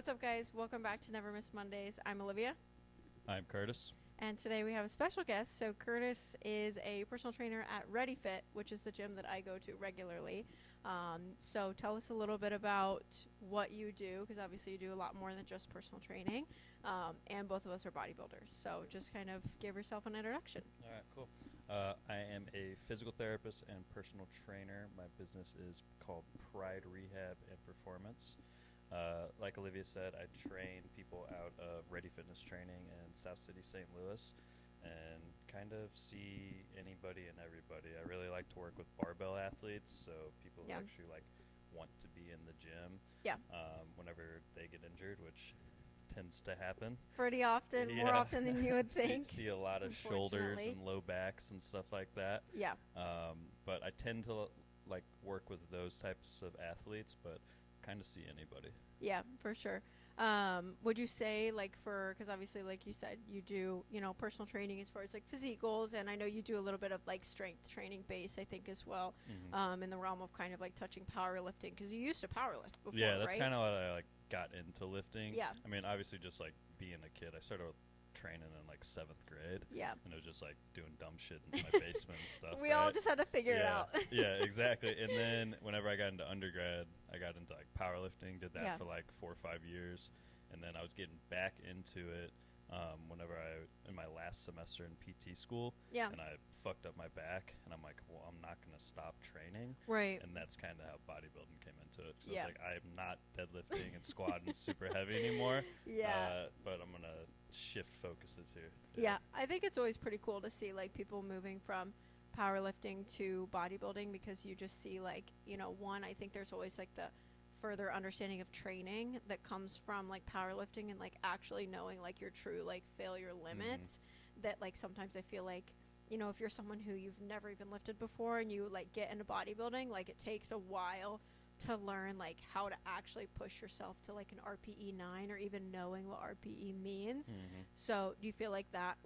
What's up, guys? Welcome back to Never Miss Mondays. I'm Olivia, I'm Curtis. and today we have a special guest. So Curtis is a personal trainer at Ready Fit, which is the gym that I go to regularly. So tell us a little bit about what you do, because obviously you do a lot more than just personal training, and both of us are bodybuilders. So just kind of give yourself an introduction. All right, cool. I am a physical therapist and personal trainer. My business is called Pride Rehab and Performance. Like Olivia said, I train people out of Ready Fitness Training in South City, St. Louis, and kind of see anybody and everybody. I really like to work with barbell athletes, so people who actually want to be in the gym. Yeah. Whenever they get injured, which tends to happen Pretty often, more often than you would think. See a lot of shoulders and low backs and stuff like that. Yeah. But I tend to work with those types of athletes, but kind of see anybody. Yeah, for sure. Would you say, because obviously, like you said, you do, personal training as far as physique goals, and I know you do a little bit of strength training base, I think, as well, in the realm of kind of touching powerlifting, because you used to powerlift before, yeah, that's right? kind of what I got into lifting. Yeah. I mean, obviously, just being a kid, I started training in 7th grade. Yeah. And it was just doing dumb shit in my basement and stuff. We all just had to figure it out. Yeah, exactly. And then whenever I got into undergrad, I got into powerlifting, did that for 4 or 5 years. And then I was getting back into it whenever in my last semester in PT school. Yeah. And I fucked up my back. And I'm like, well, I'm not going to stop training. Right. And that's kind of how bodybuilding came into it. So yeah. it's I'm not deadlifting and squatting super heavy anymore. Yeah. But I'm going to shift focuses here. Yeah. I think it's always pretty cool to see people moving from powerlifting to bodybuilding, because you just see one, I think there's always the further understanding of training that comes from powerlifting and actually knowing your true failure limits, that sometimes I feel if you're someone who you've never even lifted before and you get into bodybuilding, it takes a while to learn how to actually push yourself to an RPE 9 or even knowing what RPE means. So do you feel that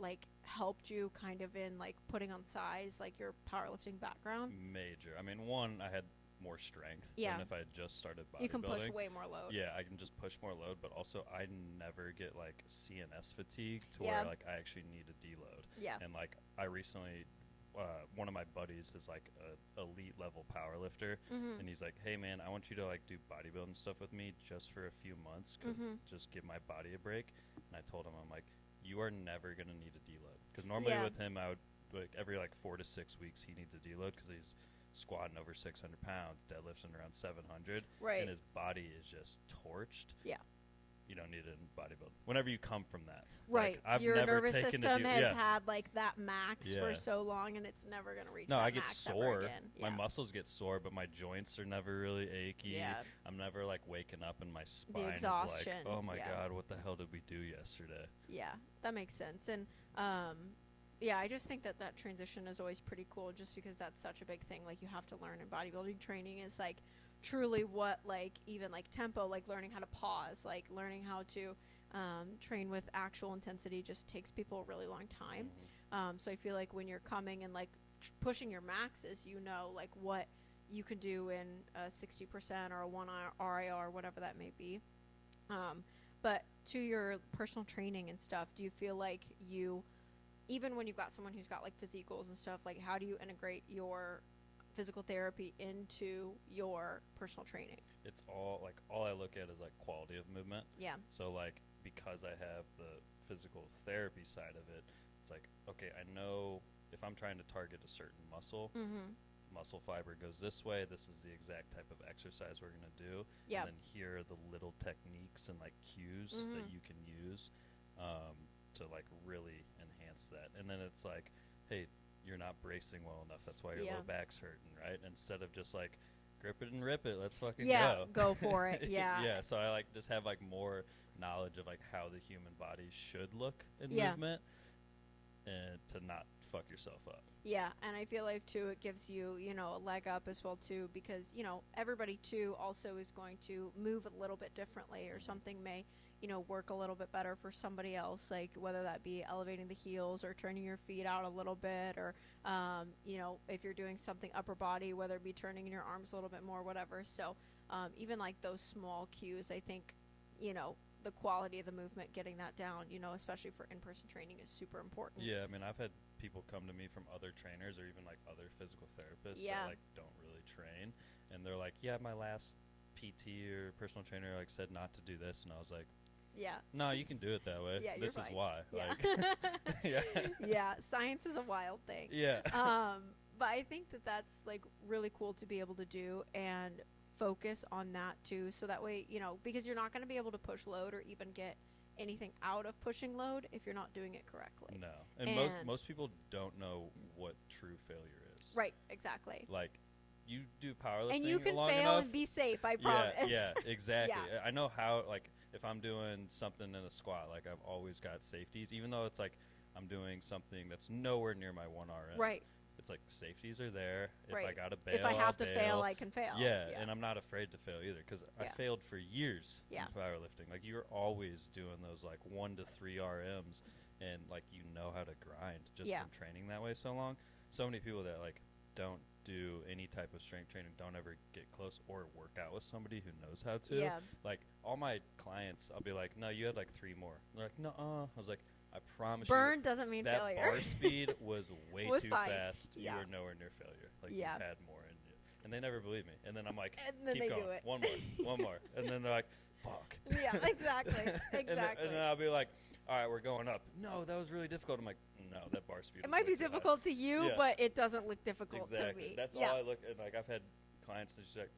helped you kind of in putting on size your powerlifting background? Major. I mean, one, I had more strength than if I had just started bodybuilding. You can push way more load. Yeah, I can just push more load, but also I never get CNS fatigue to where I actually need a deload. Yeah. And I recently one of my buddies is a elite level power lifter, and he's like, hey man, I want you to do bodybuilding stuff with me just for a few months, just give my body a break. And I told him, I'm like, you are never gonna need a deload, because normally with him I would every 4 to 6 weeks he needs a deload, because he's squatting over 600 pounds, deadlifting around 700, right, and his body is just torched. Yeah. You don't need it in bodybuilding. Whenever you come from that. Right. I've your never nervous taken system has had that max Yeah. for so long, and it's never going to reach No, that I get max sore. ever again. My muscles get sore, but my joints are never really achy. Yeah. I'm never waking up and my spine the exhaustion. is oh my God, what the hell did we do yesterday? Yeah, that makes sense. And yeah, I just think that transition is always pretty cool, just because that's such a big thing you have to learn in bodybuilding training, is truly what even tempo, learning how to pause, learning how to train with actual intensity just takes people a really long time. So I feel when you're coming and pushing your maxes, what you can do in a 60% or a 1 RIR, whatever that may be. But to your personal training and stuff, do you feel you, even when you've got someone who's got physique goals and stuff, how do you integrate your physical therapy into your personal training? It's all all I look at is quality of movement. Yeah. So because I have the physical therapy side of it, it's okay, I know if I'm trying to target a certain muscle, muscle fiber goes this way, this is the exact type of exercise we're going to do. Yeah. And then here are the little techniques and cues that you can use to really enhance that. And then it's hey, you're not bracing well enough, that's why your low back's hurting, right? Instead of just grip it and rip it, let's fucking go for it. Yeah. Yeah, so I just have more knowledge of how the human body should look in movement, and to not fuck yourself up. Yeah, and I feel too, it gives you, a leg up as well too, because, everybody too also is going to move a little bit differently, or something may, work a little bit better for somebody else, whether that be elevating the heels or turning your feet out a little bit, or, if you're doing something upper body, whether it be turning your arms a little bit more, whatever. So even those small cues, I think the quality of the movement, getting that down, especially for in-person training is super important. Yeah, I mean, I've had people come to me from other trainers or even like other physical therapists that like don't really train, and they're like, yeah, my last PT or personal trainer like said not to do this, and I was like, yeah, no, you can do it that way. Yeah, this is why. Yeah. Like, yeah, yeah, science is a wild thing. yeah. But I think that that's like really cool to be able to do and focus on that too, so that way, because you're not going to be able to push load or even get anything out of pushing load if you're not doing it correctly. No, and most people don't know what true failure is. Right, exactly. Like, you do powerlifting, and you can long fail enough, and be safe, I promise. Yeah, exactly. Yeah. I know how, like, if I'm doing something in a squat, like, I've always got safeties, even though it's like I'm doing something that's nowhere near my 1RM. Right. It's like safeties are there. If Right. I got to bail, if I have to I'll fail, bail. I can fail. Yeah, and I'm not afraid to fail either, because I Yeah. failed for years Yeah. in powerlifting. Like, you're always doing those like 1 to 3 RMs, and like you know how to grind just Yeah. from training that way so long. So many people that like don't do any type of strength training don't ever get close or work out with somebody who knows how to. Yeah. Like, all my clients, I'll be like, no, you had like 3 more. They're like, no, I was like, I promise Burn doesn't mean that failure. bar speed was way Was too fine. fast. Yeah. You were nowhere near failure. Like, Yeah. you had more in you. And they never believe me. And then I'm like, And then keep they going. do it. One more. And then they're like, fuck. Yeah, exactly. Exactly. And then I'll be like, all right, we're going up. No, that was really difficult. I'm like, no, that bar speed It was might way be too high." difficult to you, Yeah. but it doesn't look difficult Exactly. to me. That's yeah. all I look at. Like, I've had clients that just like,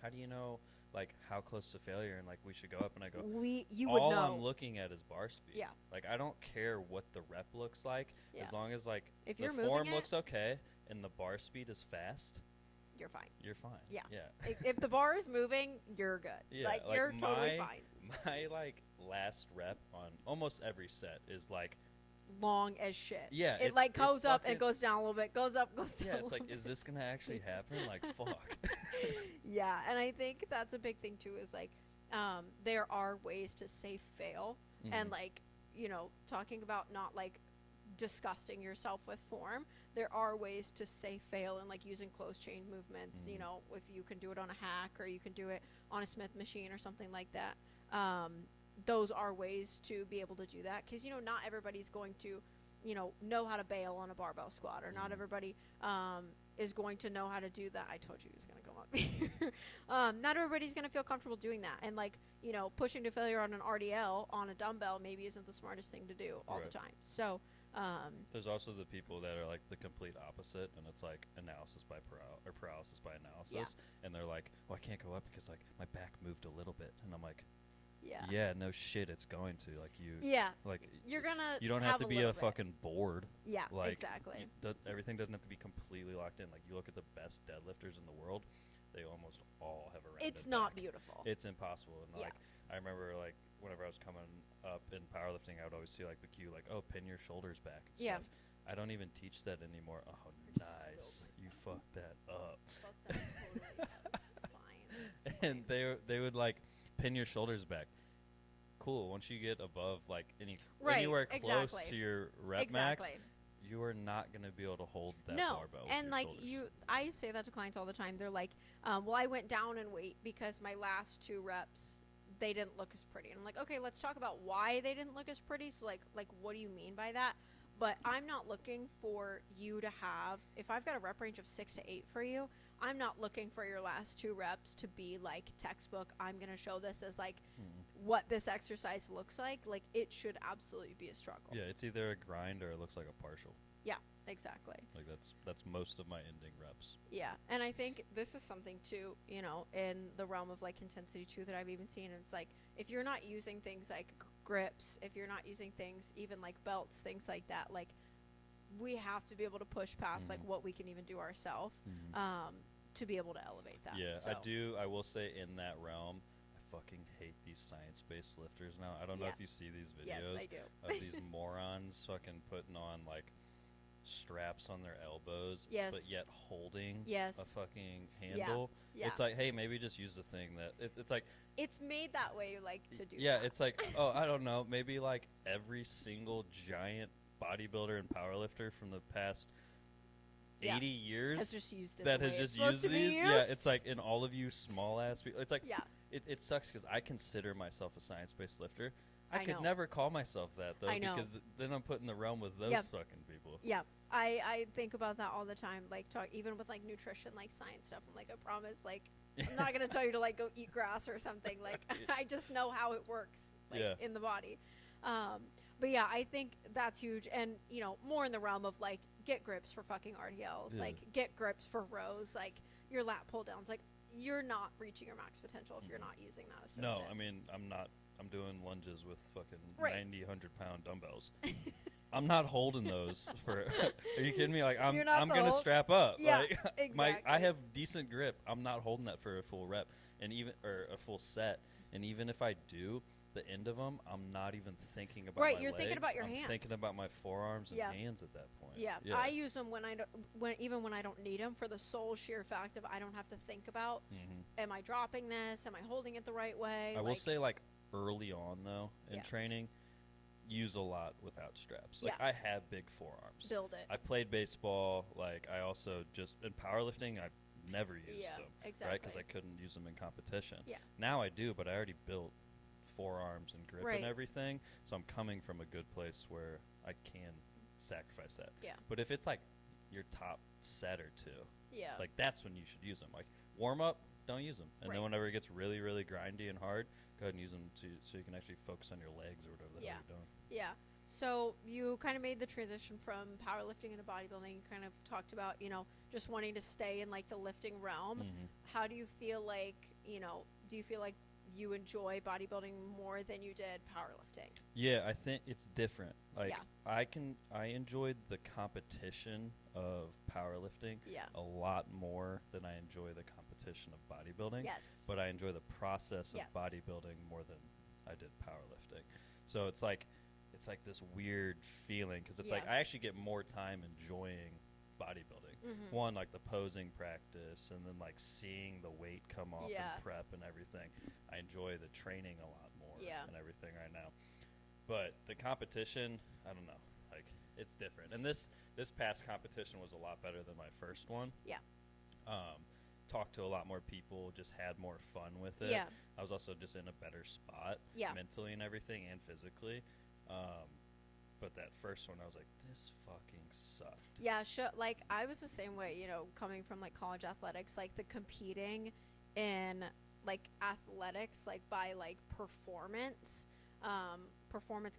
how do you know, like, how close to failure and like we should go up? And I go, You would all know. I'm looking at is bar speed. Yeah. Like, I don't care what the rep looks like, Yeah. as long as like If the you're form moving it- looks okay and the bar speed is fast, You're fine. you're fine. Yeah. Yeah. If the bar is moving, you're good. Yeah, like, like you're totally my- fine. My like last rep on almost every set is like, Long as shit. yeah, It like goes up and fucking- goes down a little bit, goes up, goes down. Yeah, a it's like, little is bit. this gonna actually happen? Like, fuck. Yeah, and I think that's a big thing too. Is like, there are ways to safe fail, and Mhm. like, talking about not like disgusting yourself with form. There are ways to safe fail and like using closed chain movements. Mhm. If you can do it on a hack or you can do it on a Smith machine or something like that. Those are ways to be able to do that, because not everybody's going to know how to bail on a barbell squat, or not Mhm. everybody is going to know how to do that. I told you he was going to come up here. Not everybody's going to feel comfortable doing that, and like pushing to failure on an RDL on a dumbbell maybe isn't the smartest thing to do all Right. the time. So There's also the people that are like the complete opposite, and it's like analysis by paralysis by analysis, and they're like, "Oh, I can't go up because like my back moved a little bit," and I'm like, "Yeah, no shit, it's going to like you, like you're gonna you don't have to be a little bit. fucking board, Yeah, like exactly. everything doesn't have to be completely locked in. Like, you look at the best deadlifters in the world, they almost all have a rounded It's not back. beautiful. It's impossible. And Yeah. like, I remember like whenever I was coming up in powerlifting, I would always see like the cue, like, oh, pin your shoulders back and Yeah. stuff. I don't even teach that anymore. Oh, nice. You fucked that up. Fuck that, totally. Fine. It's And fine. they would like pin your shoulders back. Cool. Once you get above like Right, anywhere close exactly. to your rep max, Exactly. you are not going to be able to hold that No, barbell. with and your like shoulders. I say that to clients all the time. They're like, well, I went down in weight because my last 2 reps, they didn't look as pretty. And I'm like, okay, let's talk about why they didn't look as pretty. So like what do you mean by that? But I'm not looking for you to have, if I've got a rep range of 6 to 8 for you, I'm not looking for your last 2 reps to be like textbook. I'm going to show this as like what this exercise looks like. Like, it should absolutely be a struggle. Yeah, it's either a grind or it looks like a partial. Yeah, exactly. Like, that's most of my ending reps. Yeah, and I think this is something too, in the realm of like intensity too, that I've even seen. It's like, if you're not using things like grips, if you're not using things even like belts, things like that, like, we have to be able to push past like what we can even do ourselves to be able to elevate that. Yeah, So, I will say, in that realm, I fucking hate these science-based lifters now. I don't know Yeah. if you see these Yes, videos I do. of these morons fucking putting on like straps on their elbows, Yes. but yet holding Yes. a fucking handle. Yeah. It's like, hey, maybe just use the thing that it's like. It's made that way, like, to do Yeah, that. it's like, oh, I don't know, maybe like every single giant bodybuilder and powerlifter from the past Yeah. 80 years has just used it that the has way just it's supposed used to be these. used. Yeah, it's like, in all of you small ass people, it's like, Yeah. it sucks because I consider myself a science-based lifter. I I could know. never call myself that, though, I know. because then I'm put in the realm with those Yep. fucking people. Yeah, I think about that all the time. Like, even with like nutrition, like science stuff. I'm like, I promise, like, I'm not gonna tell you to like go eat grass or something. Like, I just know how it works, like, Yeah. in the body. But yeah, I think that's huge, and more in the realm of like get grips for fucking RDLs, Yeah. like get grips for rows, like your lat pull downs. Like, you're not reaching your max potential if you're not using that assistance. No, I mean, I'm not. I'm doing lunges with fucking Right. 90, 100-pound dumbbells. I'm not holding those for. Are you kidding me? Like, You're not I'm the gonna whole- strap up. Yeah, Like, exactly. I have decent grip. I'm not holding that for a full rep, or a full set. And even if I do, the end of them, I'm not even thinking about. Right, my you're thinking legs. about your I'm hands. thinking about my forearms and Yeah. hands at that point. Yeah, I use them when I don't, even when I don't need them, for the sole sheer fact of I don't have to think about, am I dropping this? Am I holding it the right way? I will say, like, early on though in Yeah. training, use a lot without straps. Like, Yeah. I have big forearms. build it. I played baseball. Like, I also just in powerlifting, I never used Yeah, them, exactly. right? Because I couldn't use them in competition. Yeah. Now I do, but I already built forearms and grip Right. and everything, so I'm coming from a good place where I can sacrifice that. Yeah. But if it's like your top set or two, Yeah. like that's when you should use them. Like warm up, don't use them, and Right. then whenever it gets really, really grindy and hard, go ahead and use them so you can actually focus on your legs or whatever the Yeah. hell you're doing. Yeah. So you kind of made the transition from powerlifting into bodybuilding. You kind of talked about, just wanting to stay in like the lifting realm. Mhm. How do you feel like, do you feel like you enjoy bodybuilding more than you did powerlifting? Yeah, I think it's different. Like Yeah. I enjoyed the competition of powerlifting Yeah. a lot more than I enjoy the competition of bodybuilding. Yes. But I enjoy the process of Yes. bodybuilding more than I did powerlifting. So it's like this weird feeling because it's like Yeah. I actually get more time enjoying bodybuilding. One, like the posing practice, and then like seeing the weight come off Yeah. and prep and everything. I enjoy the training a lot more Yeah. and everything right now. But the competition, I don't know, like it's different. And this past competition was a lot better than my first one. Yeah. Talked to a lot more people, just had more fun with it. Yeah. I was also just in a better spot Yeah. mentally and everything and physically. But that first one, I was like, this fucking sucked. Yeah, like I was the same way, coming from like college athletics, like the competing in like athletics, like by like performance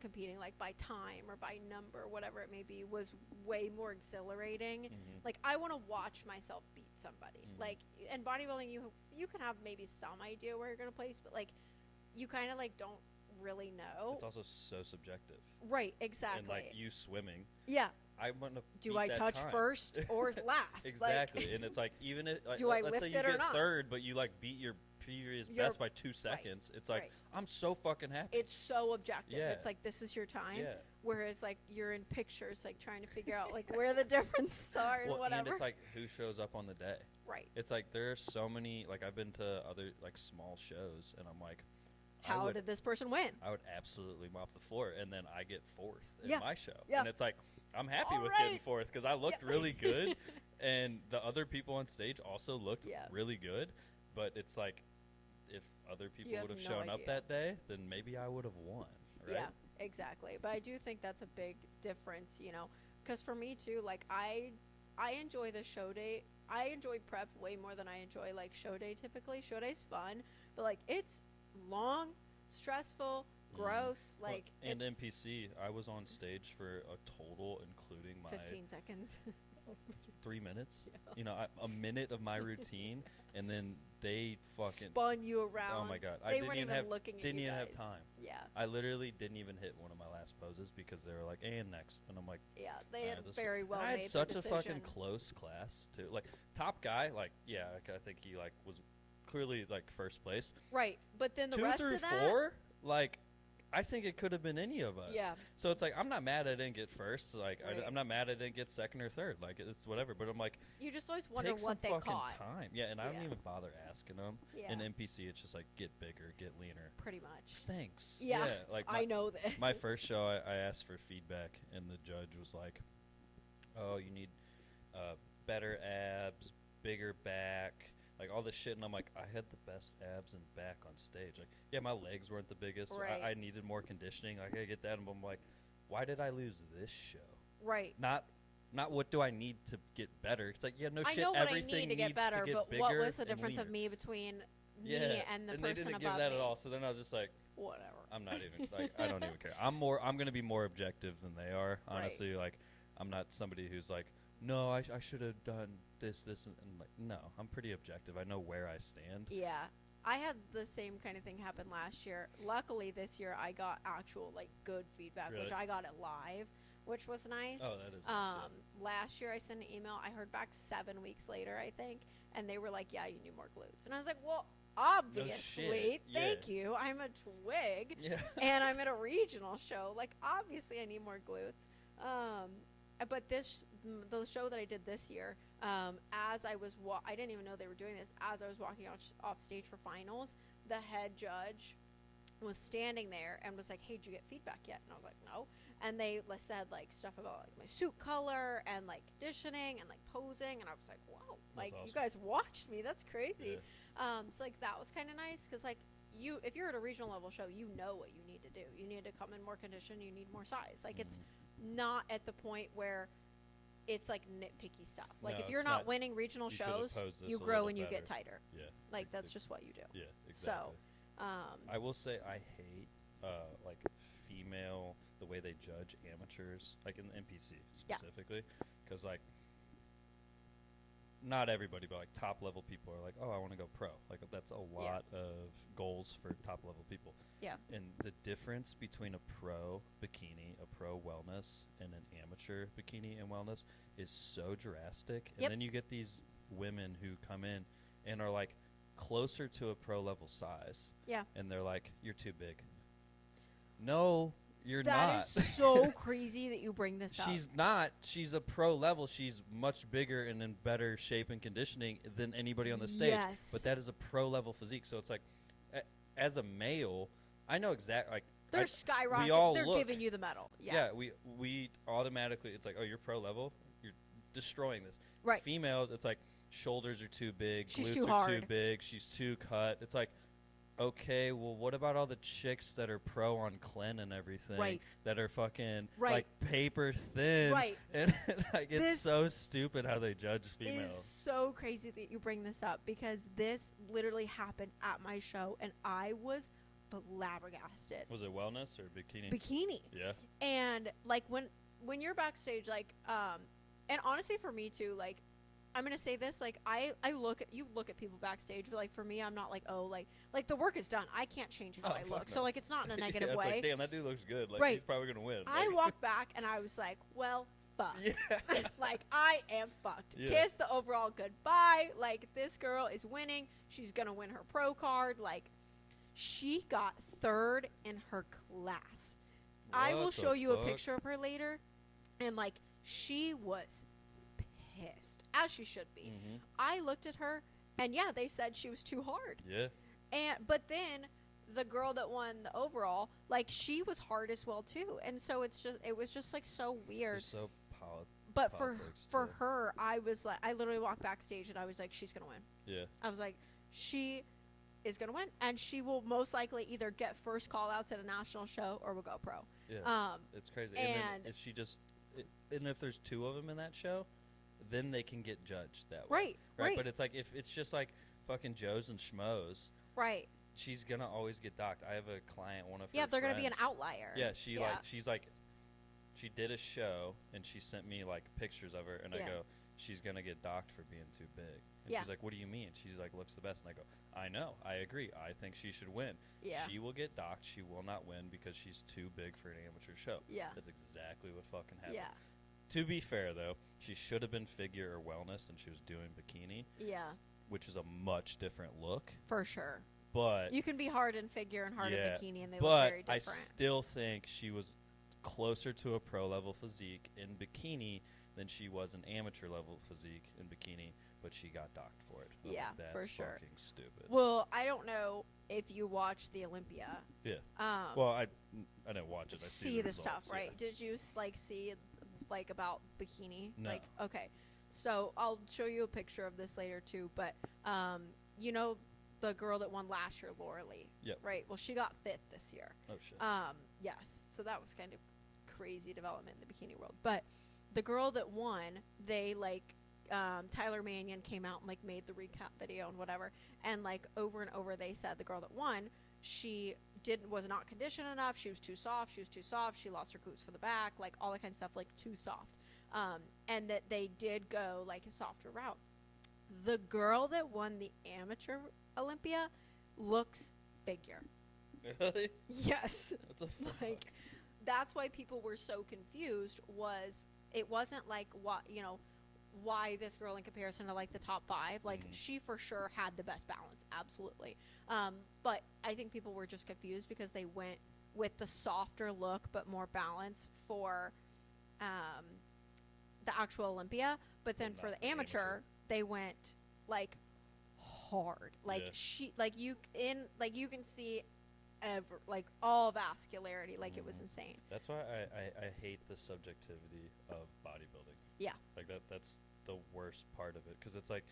competing like by time or by number, whatever it may be, was way more exhilarating. Like I want to watch myself beat somebody. Like in bodybuilding, you can have maybe some idea where you're gonna place, but like you kind of like don't really know. It's also so subjective. Right, exactly. And like you swimming, yeah. I want to. Do I touch first or last? Exactly, Like, and it's like even if like, Do I let's say lift you it or get not? third, but you like beat your previous best by 2 seconds. It's like right. I'm so fucking happy. it's so objective. Yeah. It's like this is your time. Yeah. Whereas like you're in pictures, like trying to figure out like where the differences are and Well, whatever. and it's like who shows up on the day. right. It's like there are so many. Like I've been to other like small shows, and I'm like, How did this person win? I would absolutely mop the floor, and then I get fourth in Yeah. my show, Yeah. and it's like I'm happy All with right. getting fourth because I looked Yeah. really good, and the other people on stage also looked Yeah. really good. But it's like if other people have would have no shown up idea. that day, then maybe I would have won. Right? Yeah, exactly. But I do think that's a big difference, because for me too, like I enjoy the show day. I enjoy prep way more than I enjoy like show day. Typically, show day's fun, but like it's long, stressful, gross. Well, Like and it's NPC, I was on stage for a total, including my 15 seconds. 3 minutes. Yeah. You know, a minute of my routine, and then they fucking. Spun you around. Oh my god! They I didn't weren't even have looking at didn't you even have guys. time. Yeah, I literally didn't even hit one of my last poses because they were like, "And next," and I'm like, yeah. They "Alright, had this very well I made had such the a decision. fucking close class too. Like top guy, like yeah, like, I think he like was clearly like first place. Right, but then the 2 rest through of that, 4, like I think it could have been any of us. Yeah. So it's like I'm not mad I didn't get first. Like Right. I'm not mad I didn't get second or third. Like it's whatever. But I'm like, you just always wonder take some what they fucking caught. time. Yeah, and I don't Yeah. even bother asking them. Yeah. In NPC, it's just like get bigger, get leaner. Pretty much. Thanks. Yeah, like I know this. my first show, I asked for feedback, and the judge was like, "Oh, you need better abs, bigger back, like all this shit, and I'm like, I had the best abs and back on stage. Like, yeah, my legs weren't the biggest. Right. I needed more conditioning. Like, I get that, and I'm like, why did I lose this show? Right. Not what do I need to get better. It's like, yeah, no I shit. know what I Everything need to get better, but bigger what was the and difference of leaner. me between Yeah, me and the and person they didn't above give that me? at all. So then I was just like, Whatever. I'm not even like, I don't even care. I'm going to be more objective than they are. Honestly, like, I'm not somebody who's like, no, I should have done this, and like, no, I'm pretty objective. I know where I stand. Yeah. I had the same kind of thing happen last year. Luckily, this year I got actual like good feedback, Really? which I got it live, which was nice. Oh, that is nice, Last year I sent an email. I heard back 7 weeks later, I think, and they were like, "Yeah, you need more glutes." And I was like, "Well, obviously, thank you. I'm a twig, Yeah. and I'm at a regional show. Like, obviously, I need more glutes." But the show that I did this year, as I was, I didn't even know they were doing this. As I was walking off stage for finals, the head judge was standing there and was like, "Hey, did you get feedback yet?" And I was like, "No." And they said like stuff about like my suit color and like conditioning and like posing, and I was like, "Wow, like awesome. You guys watched me. That's crazy." Yeah. So like that was kind of nice because like if you're at a regional level show, you know what you need to do. You need to come in more conditioned. You need more size. Like it's not at the point where it's like nitpicky stuff. Like No, if you're it's not not, winning regional you should've shows, posed this you a grow little and you better. get tighter. Yeah. Like that's just what you do. Yeah, exactly. So, I will say I hate like female the way they judge amateurs, like in NPC specifically, because like not everybody, but like top level people are like, oh, I want to go pro. Like that's a lot of goals for top level people. Yeah. And the difference between a pro bikini, a pro wellness, and an amateur bikini and wellness is so drastic. And then you get these women who come in and are like closer to a pro level size. Yeah. And they're like, you're too big. No, you're That not. is so crazy that you bring this up. She's not. She's a pro level. She's much bigger and in better shape and conditioning than anybody on the stage. Yes. But that is a pro level physique. So it's like, as a male, I know exactly. Like they're skyrocketing. We all they're look, giving you the medal. Yeah. Yeah. We automatically. It's like, oh, you're pro level. You're destroying this. Right. Females, it's like shoulders are too big. She's glutes too are hard. too big. She's too cut. It's like, okay, well, what about all the chicks that are pro on Clen and everything? Right. That are fucking Right. like paper thin. Right. And like it's This so stupid how they judge females. It's so crazy that you bring this up because this literally happened at my show and I was flabbergasted. Was it wellness or bikini? Bikini. Yeah. And like when you're backstage, like and honestly for me too, like I'm gonna say this, like I look at people backstage, but like for me, I'm not like, oh, like the work is done. I can't change how I look, no. so like it's not in a negative yeah, it's way. like, damn, that dude looks good. Like Right. he's probably gonna win. I Like, walked back and I was like, well, fuck. Yeah. Like I am fucked. Yeah. Kiss the overall goodbye. Like this girl is winning. She's gonna win her pro card. Like she got third in her class. I will What show the you a fuck? picture of her later, and like she was pissed, as she should be. Mhm. I looked at her, and yeah, they said she was too hard. Yeah. But then the girl that won the overall, like she was hard as well too, and so it was just like so weird. It's so But politics, for too. her, I was like, I literally walked backstage and I was like, she's gonna win. Yeah. I was like, she is gonna win, and she will most likely either get first call outs at a national show or will go pro. Yeah. It's crazy. And then and- if she just, and if there's two of them in that show, then they can get judged that way. Right. Right. But it's like if it's just like fucking Joes and Schmoes, Right. she's gonna always get docked. I have a client, one of her Yeah, they're gonna be an friends- outlier. Yeah, she's like, she did a show and she sent me like pictures of her, and I Yeah. go, she's gonna get docked for being too big. And Yeah. she's like, what do you mean? She's like, looks the best, and I go, I know, I agree, I think she should win. Yeah. She will get docked. She will not win because she's too big for an amateur show. Yeah. That's exactly what fucking happened. Yeah. To be fair, though, she should have been figure or wellness, and she was doing bikini, Yeah. which is a much different look. For sure. But You can be hard in figure and hard yeah, in bikini, and they but look very I different. still think she was closer to a pro level physique in bikini than she was an amateur level physique in bikini, but she got docked for it. I'm like, Yeah, that's for sure. fucking stupid. Well, I don't know if you watch the Olympia. Yeah. Um, Well, I didn't watch it. I see the results, stuff, right? yeah. Did you like see like about bikini? No. Like okay, So I'll show you a picture of this later too. But you know the girl that won last year, Laura Lee. Yep. Right. Well, she got 5th this year. Oh shit. Yes. So that was kind of crazy development in the bikini world. But the girl that won, they like Tyler Mannion came out and like made the recap video and whatever, and like over and over they said the girl that won, she was not conditioned enough, she was too soft, she lost her glutes for the back, like all that kind of stuff, like too soft, and that they did go like a softer route. The girl that won the amateur Olympia looks bigger. Really? Yes. What the fuck? Like that's why people were so confused. It wasn't like what, you know, why this girl in comparison to like the top 5, like she for sure had the best balance, absolutely, but I think people were just confused because they went with the softer look but more balance for the actual Olympia, but then for the amateur they went like hard, like she like you can see like all vascularity, like it was insane. That's why I hate the subjectivity of bodybuilding. Yeah. Like that's the worst part of it, because it's like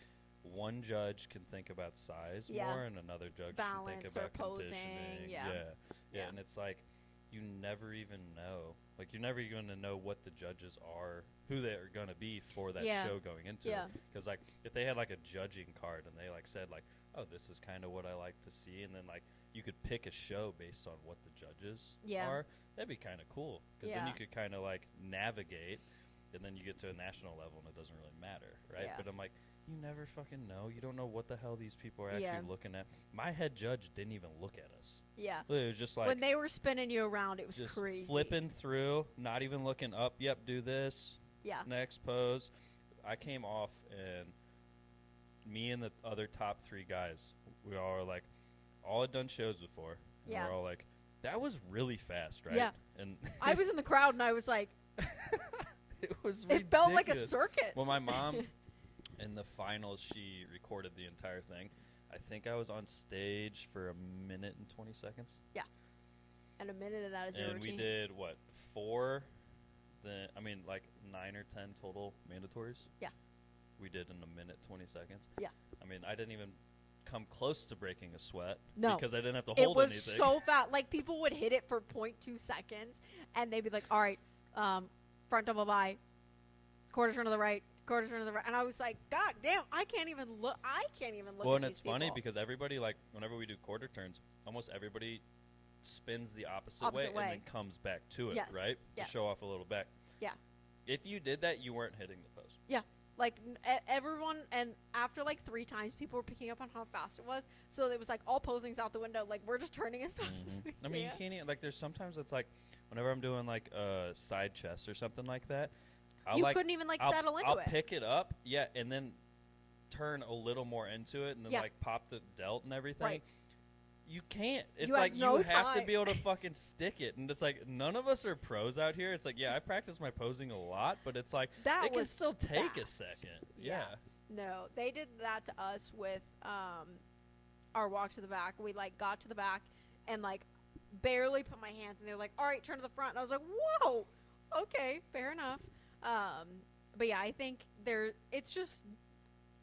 one judge can think about size more and another judge can think about conditioning. Yeah, and it's like you never even know. Like you're never going to know what the judges are, who they're going to be for that show going into it. Because like if they had like a judging card and they like said like, oh, this is kind of what I like to see, and then like you could pick a show based on what the judges are, that'd be kind of cool, because then you could kind of like navigate, and then you get to a national level and it doesn't really matter, right? But I'm like, you never fucking know. You don't know what the hell these people are actually looking at. My head judge didn't even look at us. Yeah. It was just like, when they were spinning you around, it was just crazy. Flipping through, not even looking up. Yep, do this. Yeah. Next pose. I came off, and me and the other top 3 guys, we all were like, all had done shows before. And we're all like, that was really fast, right? Yeah. And I was in the crowd, and I was like, it was ridiculous. It felt like a circus. Well, my mom, in the finals, she recorded the entire thing. I think I was on stage for 1 minute and 20 seconds. Yeah. And a minute of that is your routine. And we did, 4? Like 9 or 10 total mandatories. Yeah. We did in 1 minute, 20 seconds. Yeah. I mean, I didn't even come close to breaking a sweat. No. Because I didn't have to hold anything. It was so fast. Like, people would hit it for 0.2 seconds, and they'd be like, all right, front double by, quarter turn to the right, quarter turn to the right. And I was like, God damn, I can't even look well, at these people. Well, and it's funny because everybody, like, whenever we do quarter turns, almost everybody spins the opposite way and then comes back to it, right? To show off a little back. Yeah. If you did that, you weren't hitting the pose. Yeah. Like, everyone, and after, like, 3 times, people were picking up on how fast it was. So it was, like, all posing's out the window. Like, we're just turning as fast as we can. I mean, you can't even, like, there's sometimes it's, like, whenever I'm doing, like, a side chest or something like that, you couldn't even, like, settle into I'll it. I'll pick it up, and then turn a little more into it, and then, like, pop the delt and everything. Right. You can't. It's you like no you have time. to be able to fucking stick it. And it's like, none of us are pros out here. It's like, yeah, I practice my posing a lot, but it's like, it can still take a second. Yeah. No, they did that to us with our walk to the back. We, like, got to the back and, like, barely put my hands, and they were like, all right, turn to the front. And I was like, whoa, okay, fair enough. But, yeah, I think it's just,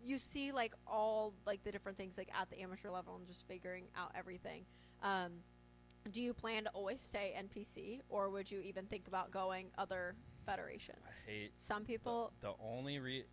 you see, like, all, like, the different things, like, at the amateur level and just figuring out everything. Do you plan to always stay NPC, or would you even think about going other federations? I hate some people. The only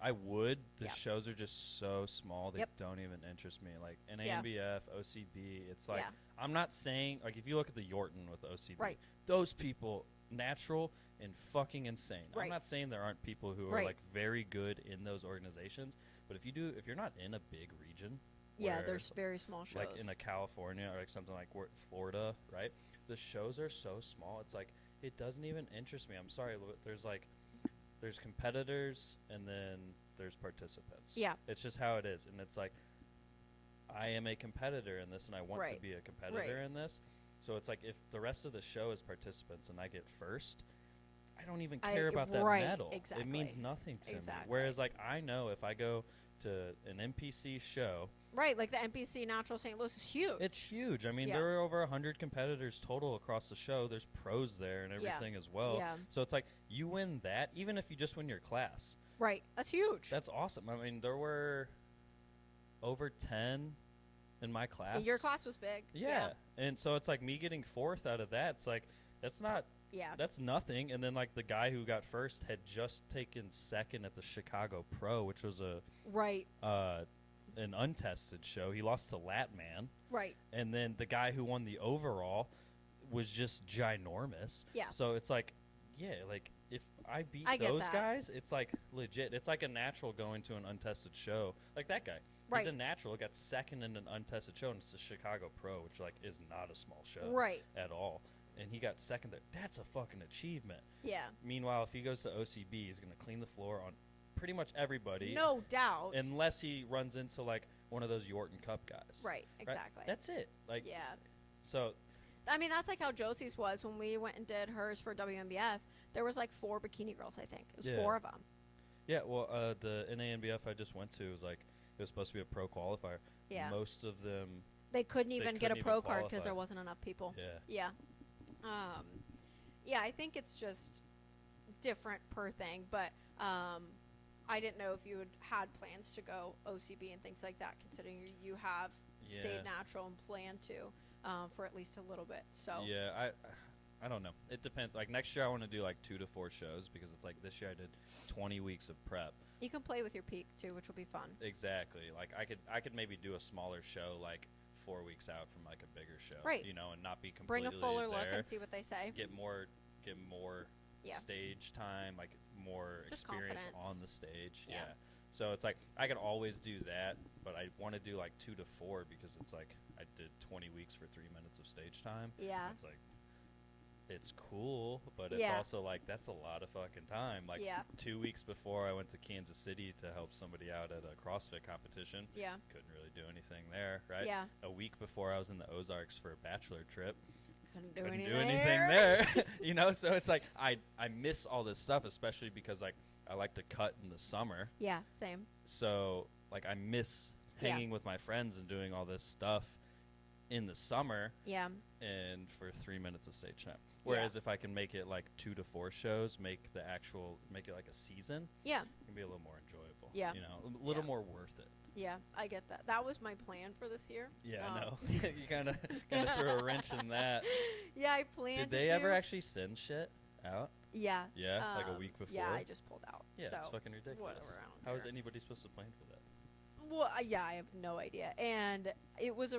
I would. The shows are just so small they don't even interest me. Like an AMBF, OCB, it's like I'm not saying, like, if you look at the Yorton with the OCB, those people natural and fucking insane. I'm not saying there aren't people who are like very good in those organizations, but if you're not in a big region, there's very small shows, like in a California or like something like Florida, right? The shows are so small. It's like it doesn't even interest me. I'm sorry, there's competitors and then there's participants. Yeah, it's just how it is, and it's like I am a competitor in this, and I want to be a competitor in this. So it's like if the rest of the show is participants and I get first, I don't even care about that medal. Exactly. It means nothing to me. Whereas, like, I know if I go to an NPC show, like the NPC Natural St. Louis is huge. It's huge. I mean, there are over 100 competitors total across the show. There's pros there and everything as well. Yeah. So it's like you win that, even if you just win your class. Right. That's huge. That's awesome. I mean, there were over 10 in my class. And your class was big. Yeah. And so it's like me getting fourth out of that. It's like, that's not, that's nothing. And then like the guy who got first had just taken second at the Chicago Pro, which was an untested show. He lost to Latman. Right. And then the guy who won the overall was just ginormous. Yeah. So it's like, like if I beat those guys, it's like legit. It's like a natural going to an untested show. Like that guy. Right. He's a natural. Got second in an untested show, and it's the Chicago Pro, which like is not a small show at all. And he got second there. That's a fucking achievement. Yeah. Meanwhile, if he goes to OCB, he's going to clean the floor on pretty much everybody. No doubt. Unless he runs into like one of those Yorton Cup guys. Right, exactly. Right? That's it. Like, yeah. So, I mean, that's like how Josie's was when we went and did hers for WNBF. There was like 4 bikini girls, I think. It was 4 of them. Yeah, well, the NANBF I just went to was like, it was supposed to be a pro qualifier. Yeah. Most of them... They couldn't even get a pro card because there wasn't enough people. Yeah. Yeah. Yeah, I think it's just different per thing, but I didn't know if you had plans to go OCB and things like that, considering you have stayed natural and plan to for at least a little bit. So yeah, I don't know. It depends. Like next year, I want to do like 2 to 4 shows because it's like this year I did 20 weeks of prep. You can play with your peak too, which will be fun. Exactly. Like I could maybe do a smaller show like 4 weeks out from like a bigger show, right? You know, and not be completely bring a fuller there. Look and see what they say. Get more stage time, like more just experience confidence on the stage. Yeah. So it's like I could always do that, but I want to do like 2 to 4 because it's like I did 20 weeks for 3 minutes of stage time. Yeah. It's like it's cool, but it's also like that's a lot of fucking time. Like 2 weeks before I went to Kansas City to help somebody out at a CrossFit competition. Yeah. Couldn't really do anything there, right? Yeah. A week before I was in the Ozarks for a bachelor trip. Couldn't do anything there. You know, so it's like I miss all this stuff, especially because like I like to cut in the summer. Yeah, same. So like I miss hanging with my friends and doing all this stuff in the summer. Yeah. And for 3 minutes of stage time. Whereas if I can make it like 2 to 4 shows, make it like a season. Yeah. It can be a little more enjoyable. Yeah. You know, a little more worth it. Yeah, I get that. That was my plan for this year. Yeah, I know. You kind of threw a wrench in that. Yeah, I planned. Did they ever actually send shit out? Yeah. Yeah, like a week before. Yeah, I just pulled out. Yeah, so it's fucking ridiculous. Whatever. How is anybody supposed to plan for that? Well, yeah, I have no idea. And it was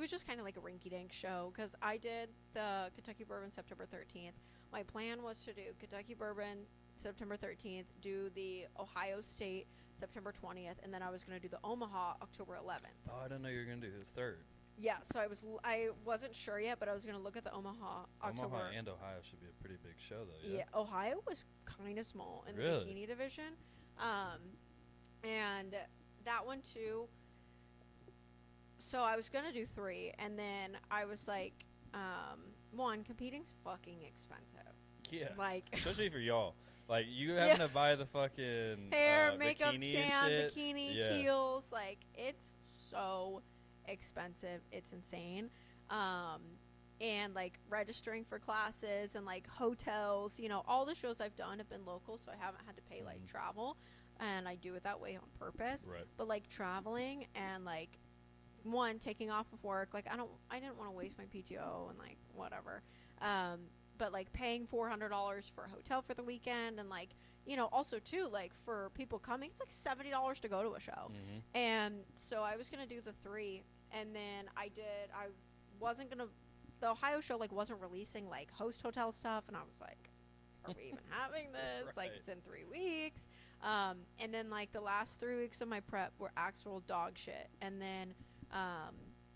just kind of like a rinky-dink show because I did the Kentucky Bourbon September 13th. My plan was to do Kentucky Bourbon September 13th, do the Ohio State September 20th, and then I was going to do the Omaha October 11th. Oh, I didn't know you were going to do the 3rd. Yeah, so I wasn't sure yet, but I was going to look at the Omaha October. Omaha and Ohio should be a pretty big show, though. Yeah, Ohio was kind of small in the bikini division, and that one too. So I was going to do 3, and then I was like, one, competing's fucking expensive. Yeah, like especially for y'all. Like, you having to buy the fucking hair, makeup, bikini tan, and shit. bikini, heels. Like, it's so expensive. It's insane. And, like, registering for classes and, like, hotels. You know, all the shows I've done have been local, so I haven't had to pay, like, travel. And I do it that way on purpose. Right. But, like, traveling and, like, one, taking off of work. Like, I didn't want to waste my PTO and, like, whatever. But, like, paying $400 for a hotel for the weekend and, like, you know, also, too, like, for people coming, it's, like, $70 to go to a show. Mm-hmm. And so I was going to do the 3, and then I wasn't going to, the Ohio show, like, wasn't releasing, like, host hotel stuff, and I was like, are we even having this? Like, it's in 3 weeks. And then, like, the last 3 weeks of my prep were actual dog shit. And then,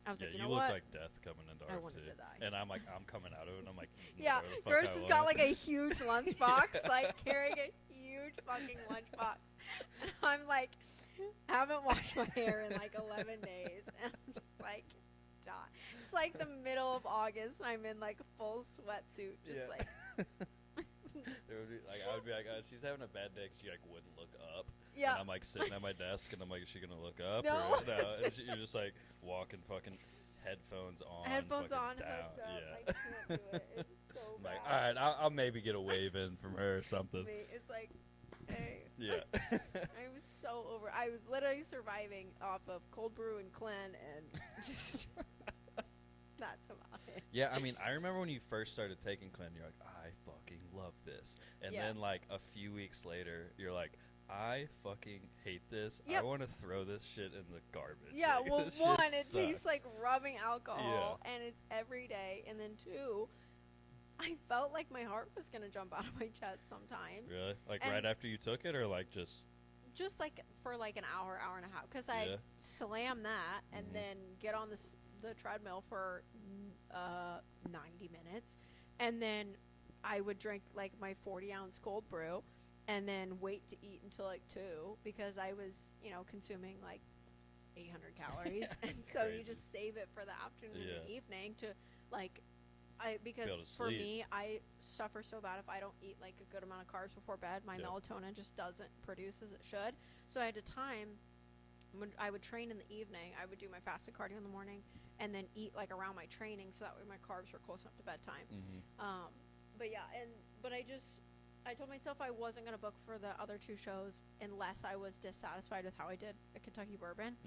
I was like, you know what? You look like death coming into I our wanted city. to die. And I'm like, I'm coming out of it, and I'm like, yeah, Gross has got like a huge lunchbox, like carrying a huge fucking lunchbox. And I'm like, haven't washed my hair in like 11 days, and I'm just like, die. It's like the middle of August, and I'm in like a full sweatsuit, just like. There would be, like, I would be like, she's having a bad day 'cause she like wouldn't look up. Yeah. And I'm like sitting at my desk, and I'm like, is she gonna look up? No. Or, no. And you're just like walking, fucking headphones on. Headphones on, down. heads up. Yeah. I can't do it. It's so I'm bad. like, all right, I'll maybe get a wave in from her or something. It's like, hey. Yeah. I was so over. I was literally surviving off of cold brew and Clen, and just that's about it. Yeah, I mean, I remember when you first started taking Clen, you're like, I fucking love this. And Yeah. then, like, a few weeks later, you're like, I fucking hate this. Yep. I want to throw this shit in the garbage. Yeah, Like, well, this shit one, it sucks. tastes like rubbing alcohol, and it's every day. And then two, I felt like my heart was going to jump out of my chest sometimes. Really? Like, And right after you took it, or, like, just... Just, like, for, like, an hour, hour and a half. Because I'd slam that and then get on the treadmill for 90 minutes. And then I would drink, like, my 40-ounce cold brew and then wait to eat until, like, 2 because I was, consuming, like, 800 calories. And so you just save it for the afternoon and the evening to, like... because for me, I suffer so bad if I don't eat like a good amount of carbs before bed. My melatonin just doesn't produce as it should. So I had a time when I would train in the evening. I would do my fasted cardio in the morning and then eat like around my training, so that way my carbs were close enough to bedtime. But yeah, but I told myself I wasn't gonna book for the other 2 shows unless I was dissatisfied with how I did at Kentucky Bourbon.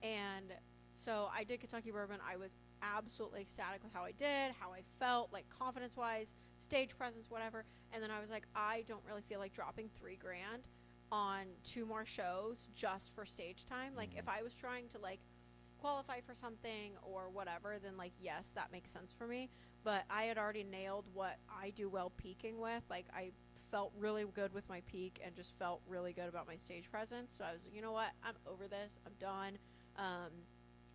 And so I did Kentucky Bourbon. I was absolutely ecstatic with how I did, how I felt, like confidence-wise, stage presence, whatever. And then I was like, I don't really feel like dropping $3,000 on 2 more shows just for stage time. Like, if I was trying to like qualify for something or whatever, then like, yes, that makes sense for me. But I had already nailed what I do well peaking with. Like, I felt really good with my peak and just felt really good about my stage presence. So I was like, you know what? I'm over this. I'm done.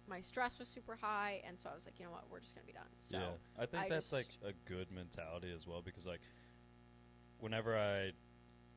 My stress was super high, and so I was like, you know what, we're just going to be done. So I think that's, like, a good mentality as well, because, like, whenever I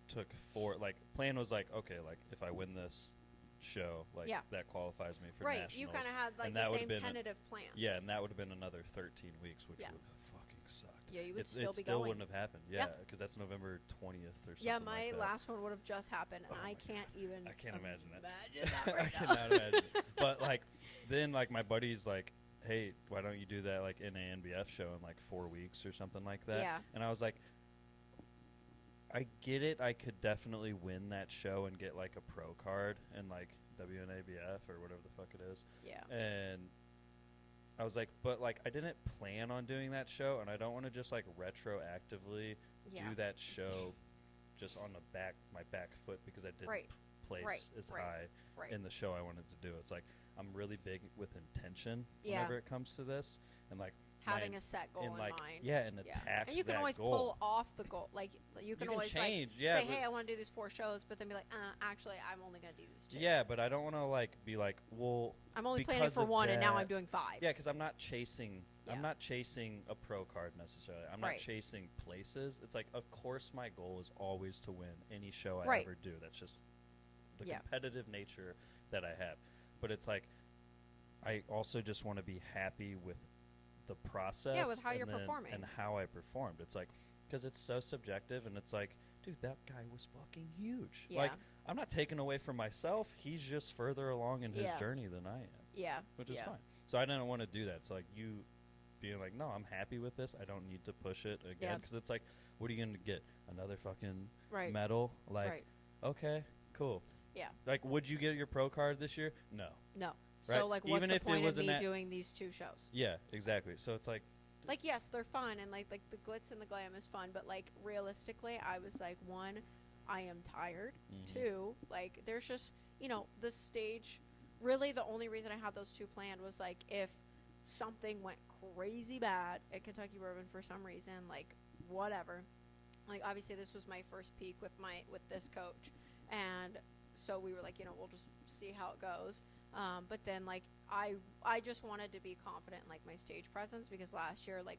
took 4, like, plan was, like, okay, like, if I win this show, like, that qualifies me for nationals. Right, you kind of had, like, the same tentative plan. Yeah, and that would have been another 13 weeks, which would have fucking sucked. Yeah, you would it still be going. It still wouldn't have happened, because that's November 20th or something. Yeah, my last one would have just happened, and I can't even I can't imagine it. That right I cannot imagine it. But, like, then, like, my buddy's like, hey, why don't you do that, like, NANBF show in, like, 4 weeks or something like that? Yeah. And I was like, I get it. I could definitely win that show and get, like, a pro card and, like, WNABF or whatever the fuck it is. Yeah. And I was like, but, like, I didn't plan on doing that show, and I don't want to just, like, retroactively do that show just on my back foot because I didn't place as high in the show I wanted to do. It's like, I'm really big with intention whenever it comes to this, and like having a set goal in mind. And attack. And you can always pull off the goal. Like you can always change. Like, say, hey, I want to do these 4 shows, but then be like, actually, I'm only going to do these 2. Yeah, but I don't want to like be like, well, I'm only planning for 1, and now I'm doing 5. Yeah, because I'm not chasing. I'm not chasing a pro card necessarily. I'm not chasing places. It's like, of course, my goal is always to win any show I ever do. That's just the competitive nature that I have. But it's like, I also just want to be happy with the process. Yeah, with how you're performing. And how I performed. It's like, because it's so subjective, and it's like, dude, that guy was fucking huge. Yeah. Like, I'm not taking away from myself. He's just further along in his journey than I am. Yeah. Which is fine. So I didn't want to do that. So, like, you being like, no, I'm happy with this. I don't need to push it again. Because it's like, what are you going to get? Another fucking medal? Like, okay, cool. Yeah. Like, would you get your pro card this year? No. No. Right? So, like, what's Even the if point it was of me doing these 2 shows? Yeah, exactly. So it's like, yes, they're fun, and like the glitz and the glam is fun, but like realistically, I was like, 1, I am tired. 2, like there's just the stage. Really, the only reason I had those 2 planned was like if something went crazy bad at Kentucky Bourbon for some reason, like whatever. Like obviously, this was my first peak with this coach, and so we were like, we'll just see how it goes. But then like I just wanted to be confident in like my stage presence, because last year like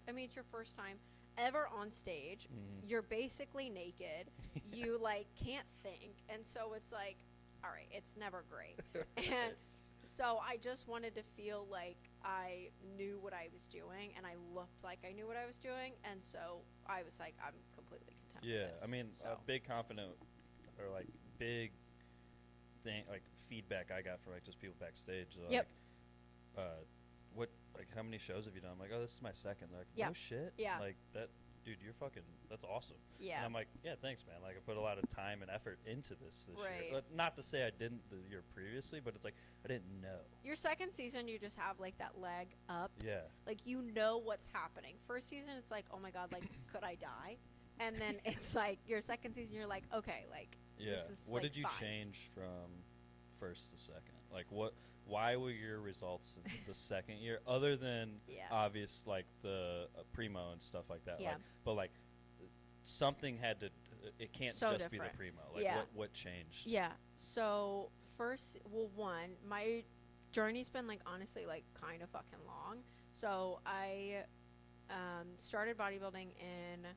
it's your first time ever on stage. You're basically naked. You like can't think, and so it's like, all right, it's never great. And so I just wanted to feel like I knew what I was doing, and I looked like I knew what I was doing, and so I was like, I'm completely content with this. I mean, so. A big confident or like big thing, like feedback I got from like just people backstage. Like, what, like how many shows have you done? I'm like, oh, this is my second. They're like, no shit. Yeah. Like that. dude, that's awesome. Yeah. And I'm like, yeah, thanks, man. Like, I put a lot of time and effort into this Right. year. But not to say I didn't the year previously, but it's like I didn't know. Your second season, you just have like that leg up. Yeah. Like, you know what's happening. First season, it's like, oh my God, like, could I die? And then it's like your second season, you're like, okay, like, Yeah. this is What like, did you fine. change from first to second? Like, why were your results in the second year, other than Yeah. obvious, like the primo and stuff like that? Yeah. Like, but like something had to. It can't So just be different. the primo. Like, Yeah. what changed? Yeah. So one, my journey's been like honestly like kind of fucking long. So I started bodybuilding in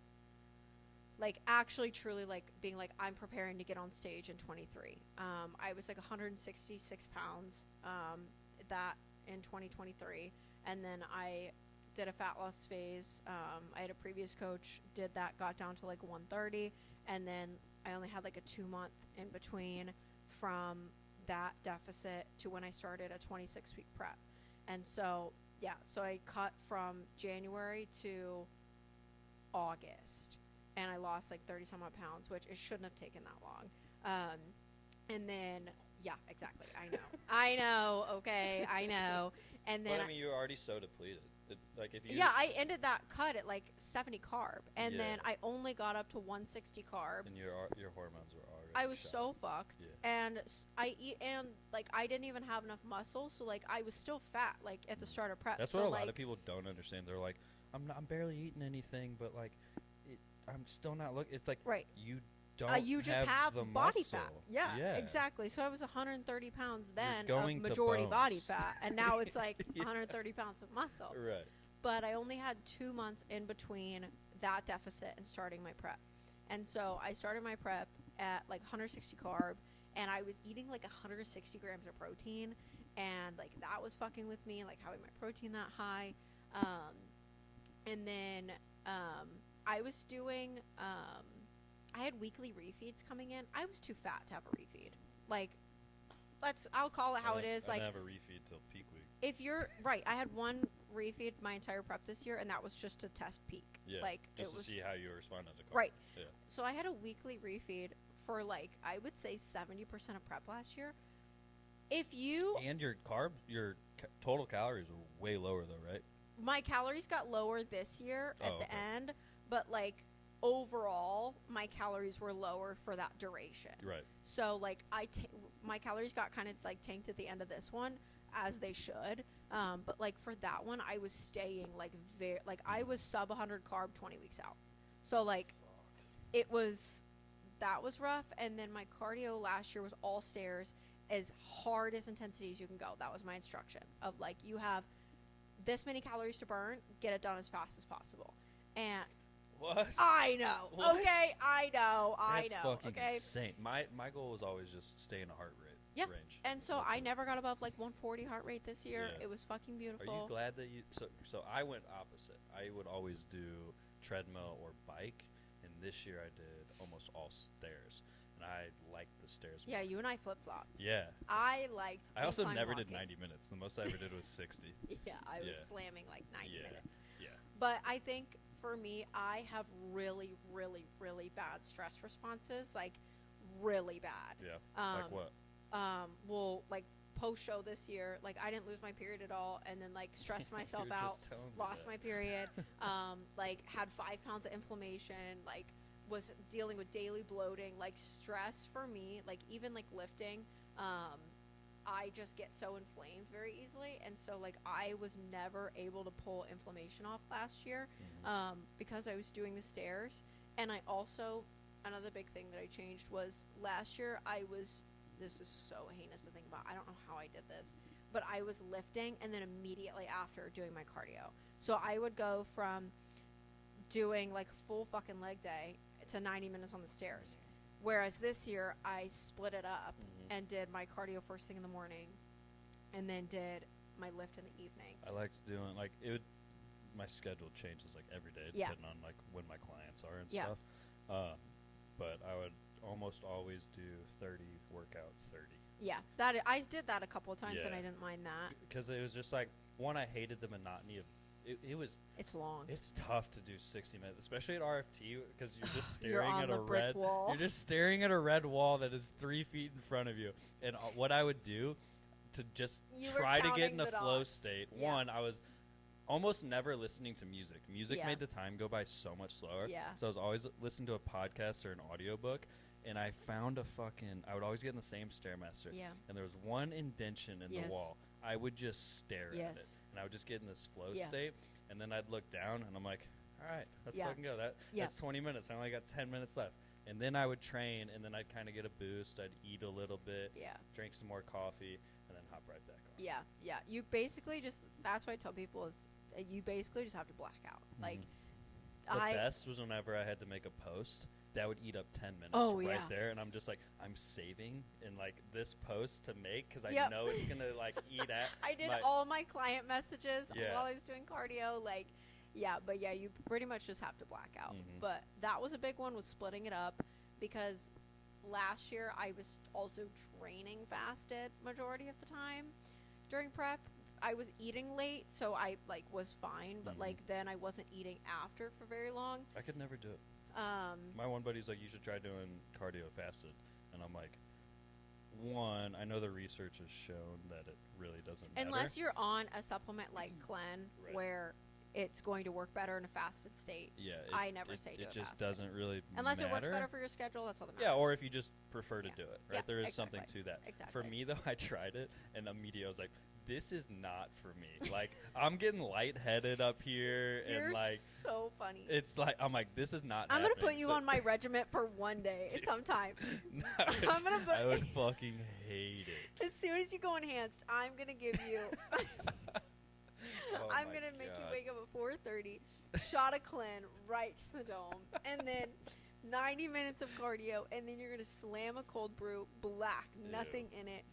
like actually truly like being like I'm preparing to get on stage in 23. I was like 166 pounds that in 2023, and then I did a fat loss phase. I had a previous coach, did that, got down to like 130, and then I only had like a 2-month in between from that deficit to when I started a 26-week prep. And so, yeah, so I cut from January to August, and I lost like 30 some odd pounds, which it shouldn't have taken that long. And then, yeah, exactly. I know. Okay. I know. And then, But I mean, you were already so depleted. Like if you. yeah, I ended that cut at like 70 carb, and Yeah. then I only got up to 160 carb. And your hormones were already. I was shot. so fucked, Yeah. and I eat, and like I didn't even have enough muscle, so like I was still fat, like at the start of prep. That's so, what a like, lot of people don't understand. They're like, I'm barely eating anything, but like, I'm still not looking. It's like Right. you don't. you just have the body muscle. fat. Yeah, exactly. So I was 130 pounds then going of to majority body bones. fat, and now it's like Yeah. 130 pounds of muscle. Right. But I only had 2 months in between that deficit and starting my prep. And so I started my prep at like 160 carb, and I was eating like 160 grams of protein, and like that was fucking with me, like having my protein that high. And then I was doing, I had weekly refeeds coming in. I was too fat to have a refeed. Like, I'll call it how it is. I Like, didn't have a refeed till peak week. if you're right, I had one refeed my entire prep this year, and that was just to test peak. Yeah. Like, Just it to was see how you responded to carb. right. Yeah. So I had a weekly refeed for like I would say 70% of prep last year. If you And your total calories were way lower though, right? my calories got lower this year at Oh, the okay. end, but like overall my calories were lower for that duration. Right. So like my calories got kind of like tanked at the end of this one, as they should. But like for that one, I was staying like I was sub 100 carb 20 weeks out. So like that was rough. And then my cardio last year was all stairs, as hard as intensity as you can go. That was my instruction of like, you have this many calories to burn, get it done as fast as possible. And What? I know. What? Okay, I know. That's I know. fucking Okay. insane. My goal was always just stay in a heart rate Yeah. range. And so That's I it. never got above like 140 heart rate this year. Yeah. It was fucking Are beautiful. you glad that you so I went opposite. I would always do treadmill or bike, and this year I did almost all stairs, and I liked the stairs Yeah, more. you and I flip flopped. Yeah. I liked. I also incline never walking. did 90 minutes. The most I ever did was 60. Yeah, I was Yeah. slamming like 90 Yeah. minutes. Yeah. But I think for me, I have really, really, really bad stress responses. Like, really bad. Yeah. Um, Like what? Well, like post show this year, like I didn't lose my period at all, and then like stressed myself You were out, just telling me lost that. my period, like had 5 pounds of inflammation, like was dealing with daily bloating. Like stress for me, like even like lifting, I just get so inflamed very easily, and so like I was never able to pull inflammation off last year because I was doing the stairs. And I also, another big thing that I changed was last year this is so heinous to think about, I don't know how I did this, but I was lifting and then immediately after doing my cardio. So I would go from doing like full fucking leg day to 90 minutes on the stairs. Whereas this year I split it up and did my cardio first thing in the morning and then did my lift in the evening. I liked doing like it would. My schedule changes like every day Yeah. depending on like when my clients are and Yeah. stuff. But I would almost always do 30 workout 30 Yeah, I did that a couple of times and Yeah. I didn't mind that. because it was just like one, I hated the monotony of it was. It's long. It's tough to do 60 minutes, especially at RFT, because you're just You're staring on at the a brick red wall. You're just staring at a red wall that is 3 feet in front of you. And what I would do to just You were try to get counting in a the flow dots. state. Yeah. One, I was almost never listening to music. Music Yeah. made the time go by so much slower. Yeah. So I was always listening to a podcast or an audiobook, and I found I would always get in the same Stairmaster. Yeah. And there was one indention in Yes. the wall. I would just stare at it. Yes. And I would just get in this flow Yeah. state, and then I'd look down, and I'm like, all right, let's Yeah. fucking go. Yeah. That's 20 minutes. I only got 10 minutes left. And then I would train, and then I'd kind of get a boost. I'd eat a little bit, Yeah. drink some more coffee, and then hop right back on. Yeah. Yeah. You basically just, that's what I tell people is you basically just have to black out. Like, The best was whenever I had to make a post. That would eat up 10 minutes right yeah. there. And I'm just like, I'm saving in like this post to make because I Yep. know it's going to like eat at. I did my- all my client messages Yeah. while I was doing cardio. Like, yeah, but yeah, you pretty much just have to black out. Mhm. But that was a big one, was splitting it up, because last year I was also training fasted majority of the time during prep. I was eating late, so I like was fine, but Mhm. like then I wasn't eating after for very long. I could never do it. My one buddy's like, you should try doing cardio fasted. And I'm like, one, I know the research has shown that it really doesn't matter. Unless you're on a supplement like Clen, Right. where it's going to work better in a fasted state. Yeah, I never say do it it just fasted. doesn't really Unless matter. it works better for your schedule, that's all that matters. Yeah, or if you just prefer to Yeah. do it, right? Yeah, There is something exactly. to that. Exactly. For me, though, I tried it, and immediately I was like, this is not for me. Like, I'm getting lightheaded up here, You're and, like, so funny. it's like, I'm like, this is not I'm going to happening. put you So- on my regiment for one day sometime. I gonna put- I would fucking hate it. As soon as you go enhanced, I'm going to give you... Oh I'm my going to make you God. wake up at 4:30, shot a Clen right to the dome, and then 90 minutes of cardio, and then you're going to slam a cold brew, black, nothing in it.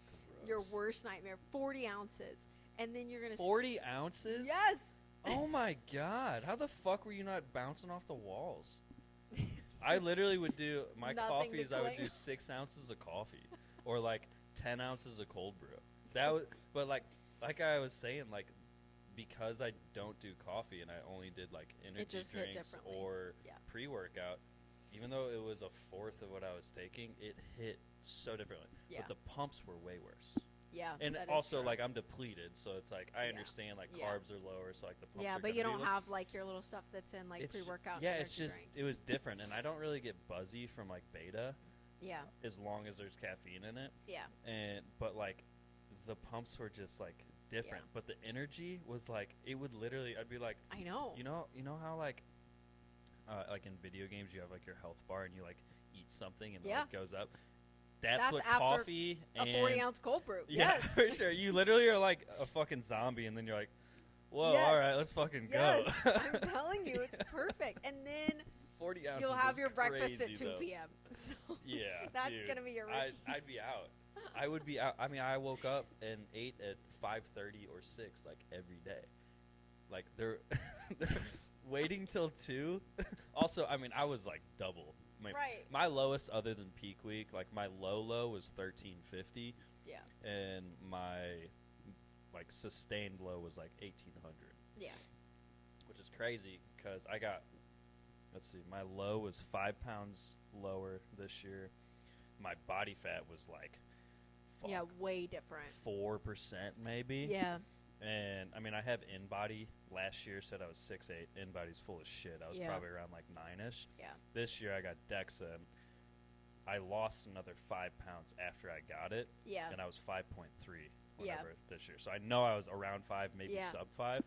Your Gross. worst nightmare, 40 ounces. And then you're going to... 40 ounces? Yes! Oh my God. How the fuck were you not bouncing off the walls? I literally would do my Nothing to coffees. I would cling. do 6 ounces of coffee, or like 10 ounces of cold brew. That was, but like I was saying, like because I don't do coffee and I only did like energy just hit drinks differently. or Yeah. pre-workout, even though it was a fourth of what I was taking, it hit so differently. Yeah. But the pumps were way worse. Yeah. And that is also, true. like, I'm depleted, so it's like I Yeah. understand like Yeah. carbs are lower, so like the pumps Yeah, are but gonna you be don't low. have like your little stuff that's in like It's- pre-workout. Yeah, and it's energy just drink. it was different, and I don't really get buzzy from like beta Yeah. as long as there's caffeine in it. Yeah. But like the pumps were just like different, Yeah. but the energy was like it would literally. I'd be like, I know. you know how like in video games you have like your health bar and you like eat something and Yeah. it goes up. That's That's what after coffee a and 40-ounce cold brew. yeah, Yes. for sure. You literally are like a fucking zombie, and then you're like, whoa, Yes. all right, let's fucking Yes. go. I'm telling you, it's perfect. And then 40 ounces you'll have is your breakfast at crazy, 2 though. p.m. So Yeah, that's dude. going to be your routine. I'd be out. I would be out. I mean, I woke up and ate at 5:30 or 6 like every day. Like they're waiting till 2. Also, I mean, I was like double. Right. My lowest other than peak week, like my low was 1350, Yeah. and my like sustained low was like 1800. Yeah. Which is crazy because I got, let's see, my low was 5 pounds lower this year. My body fat was like, Yeah, way different. 4% maybe. Yeah. And I mean, I have InBody. Last year said I was 6'8". InBody's full of shit. I was Yeah. probably around like 9ish. Yeah. This year I got DEXA, and I lost another 5 pounds after I got it, Yeah. and I was 5.3 Yeah. whatever this year. So I know I was around 5, maybe Yeah. sub 5,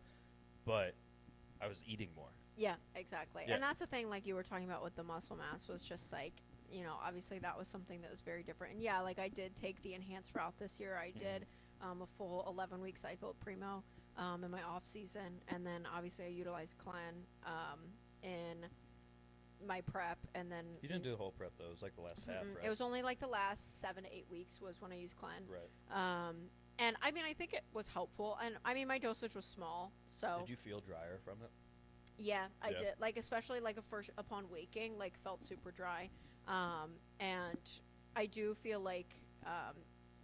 but I was eating more. Yeah, exactly. Yeah. And that's the thing, like you were talking about with the muscle mass, was just like, you know, obviously that was something that was very different. And yeah, like I did take the enhanced route this year. I did a full 11-week cycle at Primo in my off season, and then obviously I utilized Clen in my prep, and then You didn't do the whole prep though. It was like the last half, right? it was only like the last 7 to 8 weeks was when I used Clen. right. And I mean, I think it was helpful, and I mean my dosage was small, so Did you feel drier from it? yeah, I Yeah. did. Like, especially like upon waking, like felt super dry. And I do feel like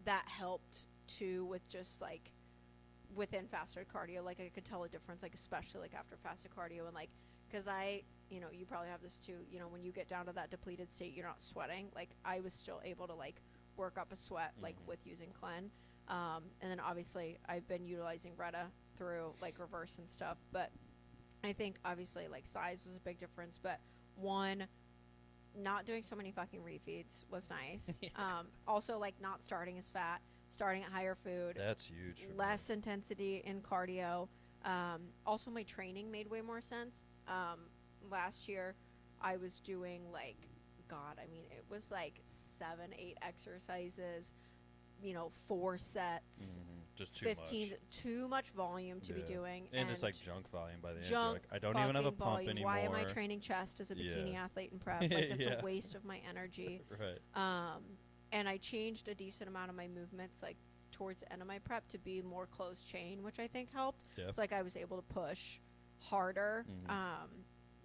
that helped too with just like within fasted cardio, like I could tell a difference, like especially like after fasted cardio, and like because you probably have this too, when you get down to that depleted state, you're not sweating. Like I was still able to like work up a sweat like with using Clen, and then obviously I've been utilizing Retta through like reverse and stuff, but I think obviously like size was a big difference, but one, not doing so many fucking refeeds was nice. Also like not starting as fat, starting at higher food. That's huge. Less intensity in cardio. Also my training made way more sense. Last year I was doing like, God, I mean, it was like 7-8 exercises, 4 sets. Just too 15, much. Too much volume to be doing. And just like junk volume by the end. Junk Like, I don't even have a pump volume. anymore. Why am I training chest as a bikini athlete in prep? Like, that's a waste of my energy. Right. And I changed a decent amount of my movements, like, towards the end of my prep to be more closed chain, which I think helped. Yeah. So, like, I was able to push harder.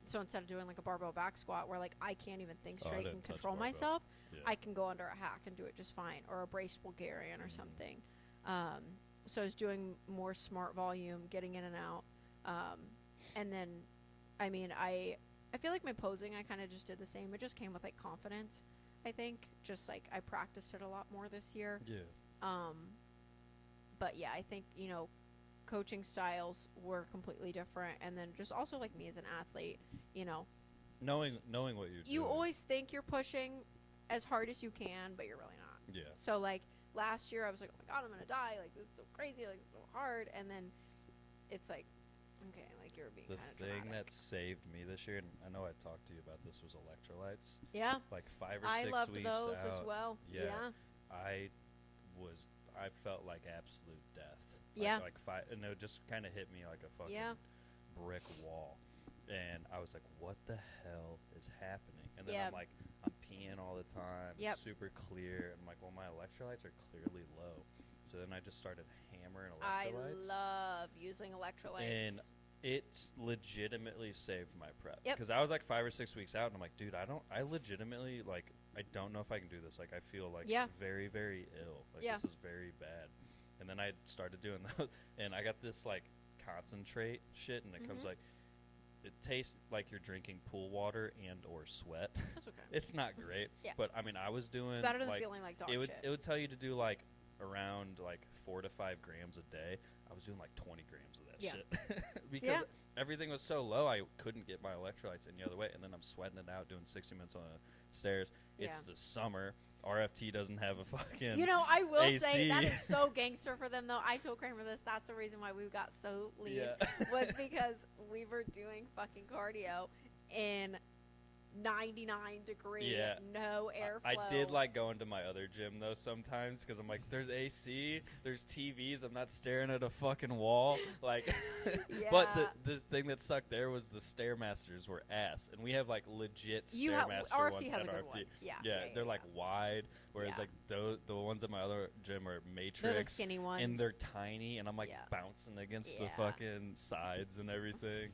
So instead of doing, like, a barbell back squat where, like, I can't even think straight and control myself, I can go under a hack and do it just fine, or a braced Bulgarian or something. So I was doing more smart volume, getting in and out. And then, I mean, I feel like my posing, I kind of just did the same. It just came with, like, confidence, I think. Just, like, I practiced it a lot more this year. Yeah. But, yeah, I think, coaching styles were completely different. And then just also, like, me as an athlete, Knowing what you're doing. You always think you're pushing as hard as you can, but you're really not. Yeah. So, like, last year I was like, oh my God, I'm going to die. Like, this is so crazy. Like, it's so hard. And then it's like, okay, like, you're being kind of dramatic. The thing that saved me this year, and I know I talked to you about this, was electrolytes. Yeah. Like 5 or 6 I loved weeks those out, as well. Yeah. I felt like absolute death. Like and it just kind of hit me like a fucking brick wall. And I was like, what the hell is happening? And then I'm peeing all the time, super clear. And I'm like, well, my electrolytes are clearly low. So then I just started hammering electrolytes. I love using electrolytes. And it's legitimately saved my prep. Because I was like 5 or 6 weeks out, and I'm like, dude, I legitimately, like, I don't know if I can do this. Like, I feel like very, very ill. Like, this is very bad. And then I started doing those, and I got this, like, concentrate shit, and it comes, like, it tastes like you're drinking pool water and or sweat. That's okay. It's not great. But, I mean, I was doing, it's better than feeling like dog shit. It would tell you to do, like, around, like, 4 to 5 grams a day. I was doing, like, 20 grams of that shit. Because everything was so low, I couldn't get my electrolytes any other way. And then I'm sweating it out, doing 60 minutes on the stairs. It's the summer. RFT doesn't have a fucking I will AC. say that is so gangster for them, though. I told Kramer this. That's the reason why we got so lean was because we were doing fucking cardio in 99 degree, no airflow. I did like going to my other gym though sometimes because I'm like, there's AC, there's TVs. I'm not staring at a fucking wall. Like, but the thing that sucked there was the Stairmasters were ass, and we have like legit Stairmaster RFT ones has at a good RFT. one. They're like wide, whereas like the ones at my other gym are Matrix. They're the skinny ones, and they're tiny, and I'm like bouncing against the fucking sides and everything.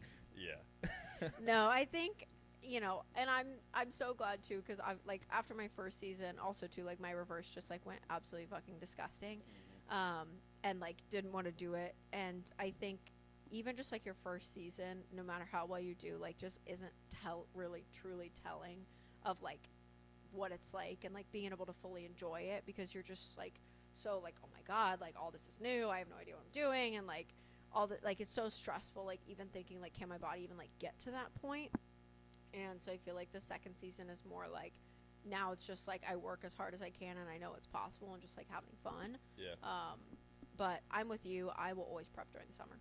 No, I think. And I'm so glad too, because I've like after my first season, also too, like my reverse just like went absolutely fucking disgusting, and like didn't want to do it. And I think even just like your first season, no matter how well you do, like just isn't really truly telling of like what it's like and like being able to fully enjoy it, because you're just like so like, oh my God, like all this is new, I have no idea what I'm doing, and like all the like it's so stressful, like even thinking like, can my body even like get to that point? And so I feel like the second season is more like, now it's just like I work as hard as I can and I know it's possible and just like having fun. But I'm with you. I will always prep during the summer.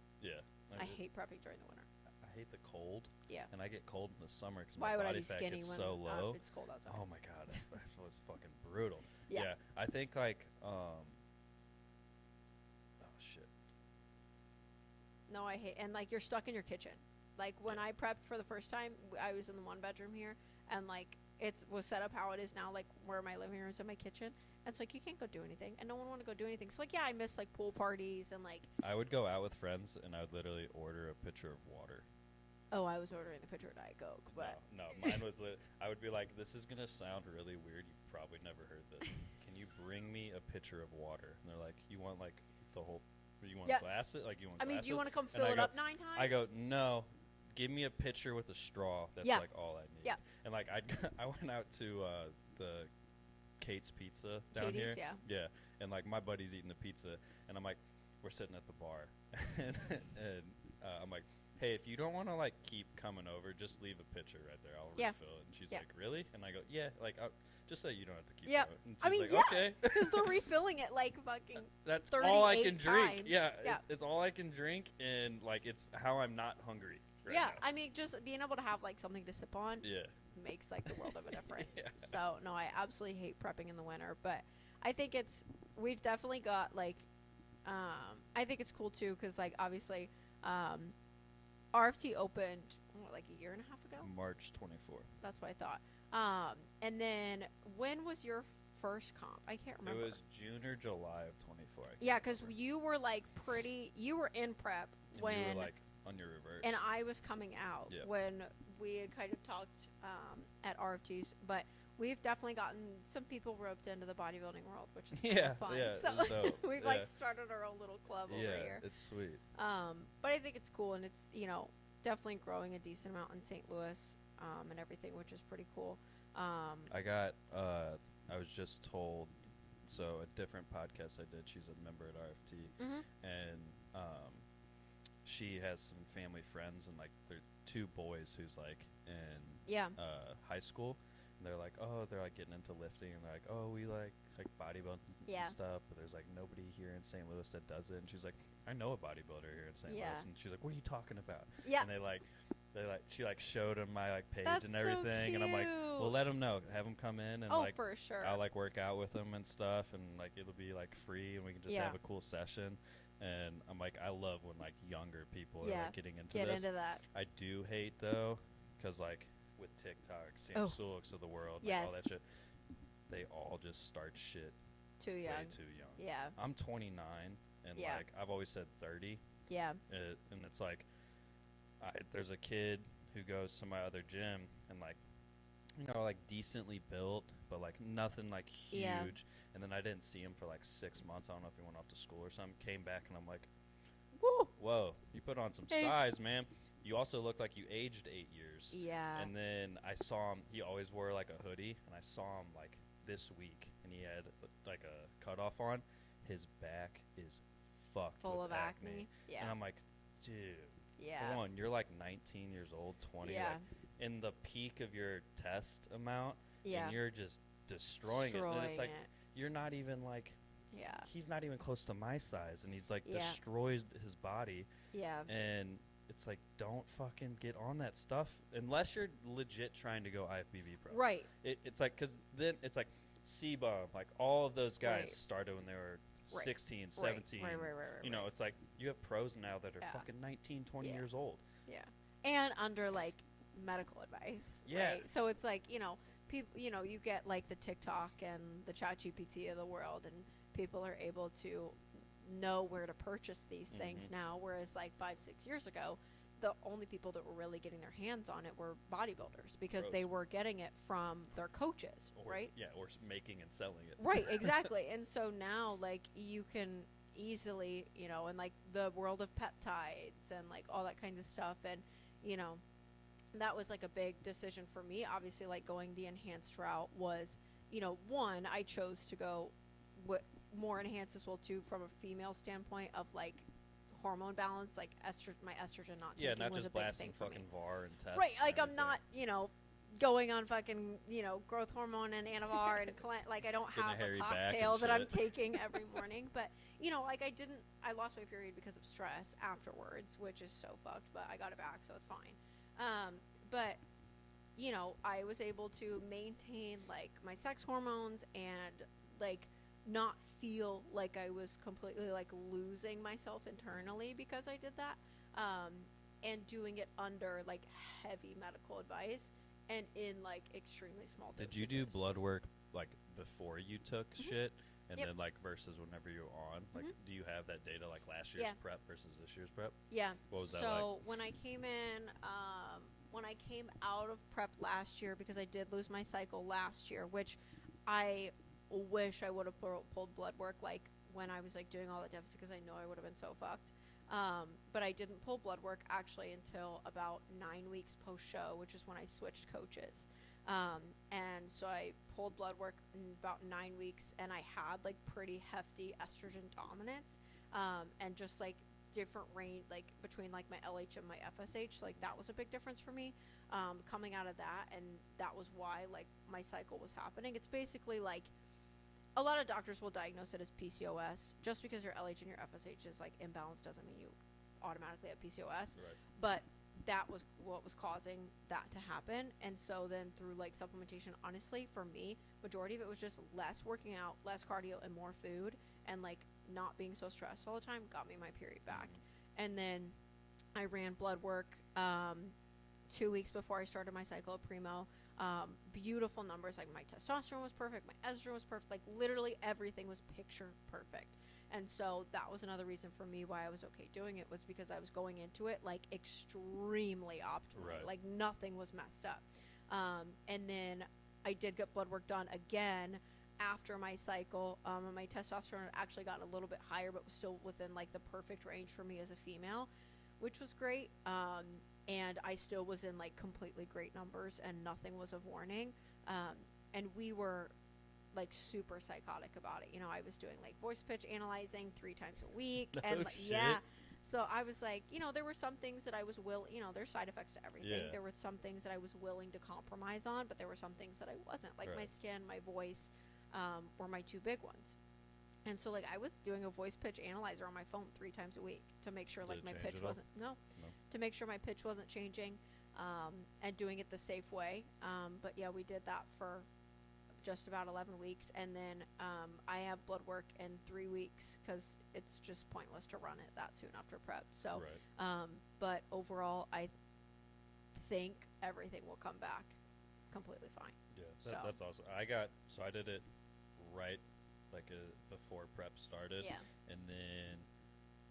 I hate prepping during the winter. I hate the cold. And I get cold in the summer because my body would I be fat skinny gets when so low. It's cold outside? Oh my God, it was fucking brutal. Yeah. I think like oh shit. No, I hate, and like you're stuck in your kitchen. Like when I prepped for the first time, I was in the 1-bedroom here, and like it was set up how it is now, like where my living room is and my kitchen. And it's like you can't go do anything, and no one want to go do anything. So like I miss like pool parties and like. I would go out with friends, and I would literally order a pitcher of water. Oh, I was ordering the pitcher of Diet Coke, but no, mine was I would be like, this is gonna sound really weird. You've probably never heard this. Can you bring me a pitcher of water? And they're like, you want like the whole You want Yes. to glass it? Like, you want I mean, glasses? do you want to come And fill I it go- up 9 times? I go, no. Give me a pitcher with a straw. That's Yeah. like all I need. Yeah. And like I went out to the Kate's Pizza down Katie's, here. yeah. Yeah. And like my buddy's eating the pizza, and I'm like, we're sitting at the bar, and I'm like, hey, if you don't want to like keep coming over, just leave a pitcher right there. I'll Yeah. refill it. And she's Yeah. like, really? And I go, yeah. Like, just so you don't have to keep Yeah. going. And I she's mean, like, yeah. okay. Because they're refilling it like fucking. That's all I 38 can drink. times. Yeah, Yeah. It's all I can drink, and like it's how I'm not hungry. Right Yeah, now. I mean, just being able to have like something to sip on Yeah. makes like the world of a difference. Yeah. So no, I absolutely hate prepping in the winter, but I think we've definitely got like, I think it's cool too because like obviously, RFT opened like a year and a half ago. March 24th. That's what I thought. And then when was your first comp? I can't remember. It was June or July of 24. Yeah, because you were like you were in prep and when. you were like on your reverse. And I was coming out Yeah. when we had kind of talked at RFTs, but we've definitely gotten some people roped into the bodybuilding world, which is kind of fun. Yeah, So it's dope. we've like started our own little club over here. It's sweet. But I think it's cool, and it's definitely growing a decent amount in St. Louis and everything, which is pretty cool. I was just told, so a different podcast I did, she's a member at RFT, and she has some family friends, and like they're 2 boys who's like in high school, and they're like getting into lifting, and they're like, oh, we like bodybuilding and stuff, but there's like nobody here in St. Louis that does it. And she's like, I know a bodybuilder here in St. Louis. And she's like, what are you talking about? And she like showed him my like page That's and everything, so and I'm like, well, cute. let him know, have him come in, and like for sure. I'll like work out with him and stuff, and like it'll be like free, and we can just have a cool session. And I'm like, I love when like younger people are like getting into this. Into that. I do hate though, because like with TikTok, Sam Suleks of the world, like all that shit, they all just start shit too young. way too young. Yeah. I'm 29, and like I've always said 30. Yeah. And it's like, there's a kid who goes to my other gym, and like, like decently built, but like nothing like huge. Yeah. And then I didn't see him for like 6 months. I don't know if he went off to school or something. Came back, and I'm like, woo, whoa, you put on some size, man. You also look like you aged 8 years. Yeah. And then I saw him. He always wore like a hoodie, and I saw him like this week, and he had like a cutoff on. His back is fucked full with of acne. Yeah. And I'm like, dude. Yeah. Come on, you're like 19 years old, 20. Yeah. Like, in the peak of your test amount. Yeah. And you're just destroying it. And it's like, you're not even like, he's not even close to my size, and he's like destroyed his body. Yeah. And it's like, don't fucking get on that stuff unless you're legit trying to go IFBB pro. Right. It's like, because then it's like C-Bomb, like all of those guys Right. started when they were 16, 17. Right. You know, it's like you have pros now that are fucking 19, 20 years old. Yeah. And under like medical advice. Yeah. Right? So it's like, people, you get like the TikTok and the ChatGPT of the world, and people are able to know where to purchase these things now, whereas like 5-6 years ago, the only people that were really getting their hands on it were bodybuilders, because they were getting it from their coaches, right? Yeah, or making and selling it. Right, exactly. And so now, like, you can easily, in like the world of peptides and like all that kind of stuff, and that was like a big decision for me. Obviously, like going the enhanced route was, one, I chose to go more enhanced as well too, from a female standpoint of like hormone balance, like my estrogen not taking not was just a big blasting thing for fucking me. VAR and tests. Right, like and I'm not, going on fucking, growth hormone and Anavar and like I don't Getting a have hairy a back cocktail and that I'm shit. taking every morning. But, like I lost my period because of stress afterwards, which is so fucked, but I got it back, so it's fine. But, I was able to maintain like my sex hormones and like not feel like I was completely like losing myself internally because I did that, and doing it under like heavy medical advice and in like extremely small dosages. Did you do blood work like before you took shit, and Yep. then like versus whenever you're on? Like, do you have that data, like last year's prep versus this year's prep? Yeah. What was that so when I came in, when I came out of prep last year, because I did lose my cycle last year, which I wish I would have pulled blood work like when I was like doing all the deficit because I know I would have been so fucked. But I didn't pull blood work actually until about 9 weeks post show, which is when I switched coaches. And so I pulled blood work in about 9 weeks, and I had like pretty hefty estrogen dominance, and just like different range, like between like my LH and my FSH, like that was a big difference for me, coming out of that. And that was why like my cycle was happening. It's basically like a lot of doctors will diagnose it as PCOS. Just because your LH and your FSH is like imbalanced doesn't mean you automatically have PCOS. Right. But that was what was causing that to happen. And so then through like supplementation, honestly, for me, majority of it was just less working out, less cardio, and more food, and like not being so stressed all the time got me my period back. And then I ran blood work 2 weeks before I started my cycle of Primo. Beautiful numbers, like my testosterone was perfect, my estrogen was perfect, like literally everything was picture perfect. And so that was another reason for me why I was okay doing it, was because I was going into it like extremely optimally, Right. like nothing was messed up. And then I did get blood work done again after my cycle, and my testosterone had actually gotten a little bit higher, but was still within like the perfect range for me as a female, which was great. And I still was in like completely great numbers, and nothing was of warning. And we were like super psychotic about it. You know, I was doing like voice pitch analyzing 3 times a week. And like, shit. yeah. So I was like, you know, there were some things that I was there's side effects to everything. Yeah. There were some things that I was willing to compromise on, but there were some things that I wasn't, like my Right. skin, my voice, were my 2 big ones. And so like I was doing a voice pitch analyzer on my phone 3 times a week to make sure Did like it my change pitch at all? wasn't to make sure my pitch wasn't changing, and doing it the safe way. But yeah, we did that for just about 11 weeks, and then I have blood work in 3 weeks because it's just pointless to run it that soon after prep. So, Right. but overall, I think everything will come back completely fine. Yeah, So- that's awesome. I did it right like before prep started, Yeah. and then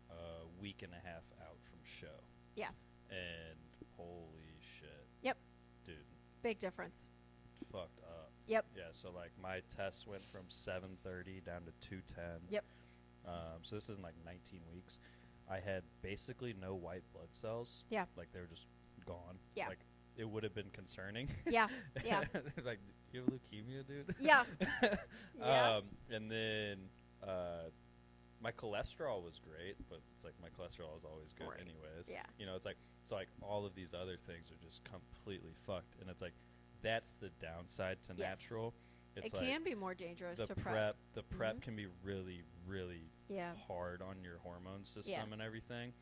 a week and a half out from show. Yeah. And holy shit. Yep. Dude, Big difference. fucked up. Yep. Yeah, so like my tests went from 730 down to 210. Yep. So this is in like 19 weeks. I had basically no white blood cells. Yeah. Like they were just gone. Yeah. Like it would have been concerning. Yeah. Yeah. Like, you have leukemia, dude? Yeah. Yeah. And then my cholesterol was great, but it's like my cholesterol is always good Right. anyways. Yeah. You know, it's like, so like all of these other things are just completely fucked. And it's like, that's the downside to Yes. natural. It's It like can be more dangerous the to prep. The prep Mhm. can be really, really Yeah. hard on your hormone system and everything.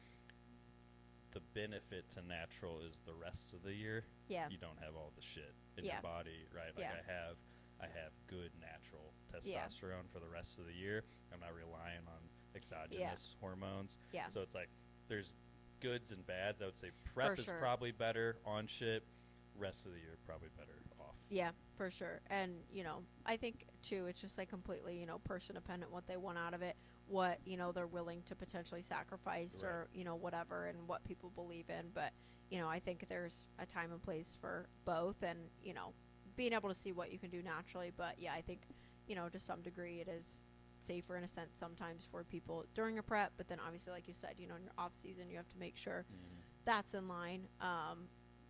The benefit to natural is the rest of the year. Yeah. You don't have all the shit in Yeah. your body, right? Like Yeah. I have good natural Yeah. testosterone for the rest of the year. I'm not relying on exogenous hormones. Yeah. So it's like there's goods and bads. I would say prep For is sure. probably better on shit. Rest of the year probably better off. Yeah, for sure. And, you know, I think, too, it's just, like, completely, you know, person dependent what they want out of it, what, you know, they're willing to potentially sacrifice or, you know, whatever, and what people believe in. But, you know, I think there's a time and place for both, and, you know, being able to see what you can do naturally. But, yeah, I think, you know, to some degree it is safer in a sense sometimes for people during a prep. But then, obviously, like you said, you know, in your off season, you have to make sure that's in line.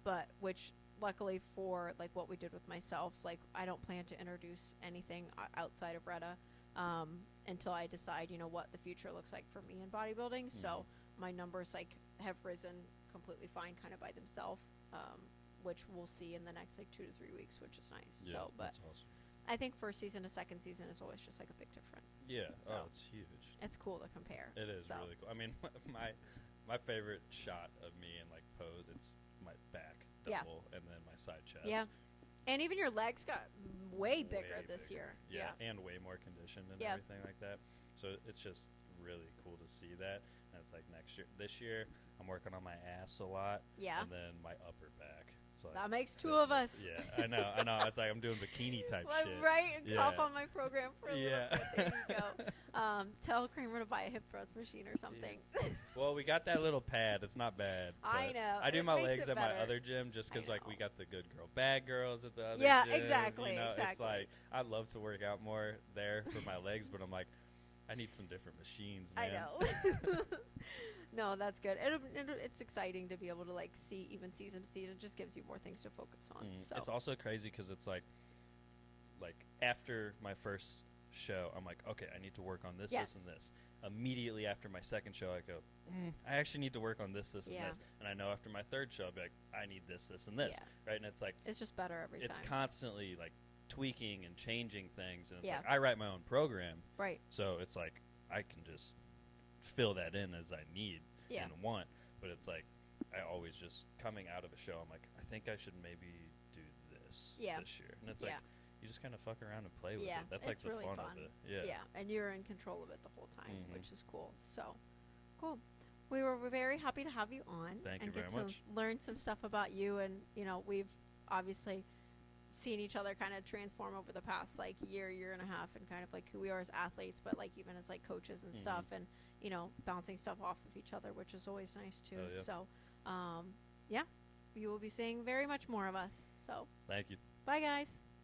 But which... luckily for like what we did with myself, like I don't plan to introduce anything outside of Retta until I decide, you know, what the future looks like for me in bodybuilding. So my numbers like have risen completely fine kind of by themselves, which we'll see in the next like 2 to 3 weeks, which is nice. Yeah, So, but that's awesome. I think first season to second season is always just like a big difference. Yeah. So Oh, it's huge. it's cool to compare. It is So, really cool. I mean, my favorite shot of me in like pose, it's my back Yeah. double and then my side chest. Yeah. And even your legs got way bigger this bigger. year. Yeah, and way more conditioned and Yeah. everything like that. So it's just really cool to see that. And it's like this year, I'm working on my ass a lot. Yeah. And then my upper back. So That makes 2 of us. Yeah, I know. It's like I'm doing bikini type Like, shit. right, and hop Yeah. on my program for a little bit. There you go. Tell Kramer to buy a hip thrust machine or something. Well, we got that little pad. It's not bad. I but know. I do It my makes legs it at my better. other gym just I because, like, we know. got the good girl, bad girls at the other Yeah, gym. exactly, You know? It's exactly. like, I'd love to work out more there for my legs, but I'm like, I need some different machines, I man. know. No, that's good. It's exciting to be able to like see even season to season. It just gives you more things to focus on. So It's also crazy because it's like after my first show, I'm like, okay, I need to work on this, Yes. this, and this. Immediately after my second show, I go, I actually need to work on this, this, Yeah. and this. And I know after my third show, I'll be like, I need this, this, and this, right? And it's like it's just better every it's time. constantly like tweaking and changing things, and it's Yeah. like I write my own program, Right. so it's like I can just fill that in as I need Yeah. and want. But it's like I always just coming out of a show, I'm like, I think I should maybe do this Yeah. this year, and it's Yeah. like you just kind of fuck around and play with Yeah, it. That's like it's the really fun, fun. of it. Yeah. Yeah, and you're in control of it the whole time, Mhm. which is cool. So, cool. We were very happy to have you on Thank and you get very to much. learn some stuff about you. And we've obviously seen each other kind of transform over the past like year and a half, and kind of like who we are as athletes, but like even as like coaches and stuff, and bouncing stuff off of each other, which is always nice too. Oh, yeah. So, yeah, you will be seeing very much more of us. So, Thank you. bye guys.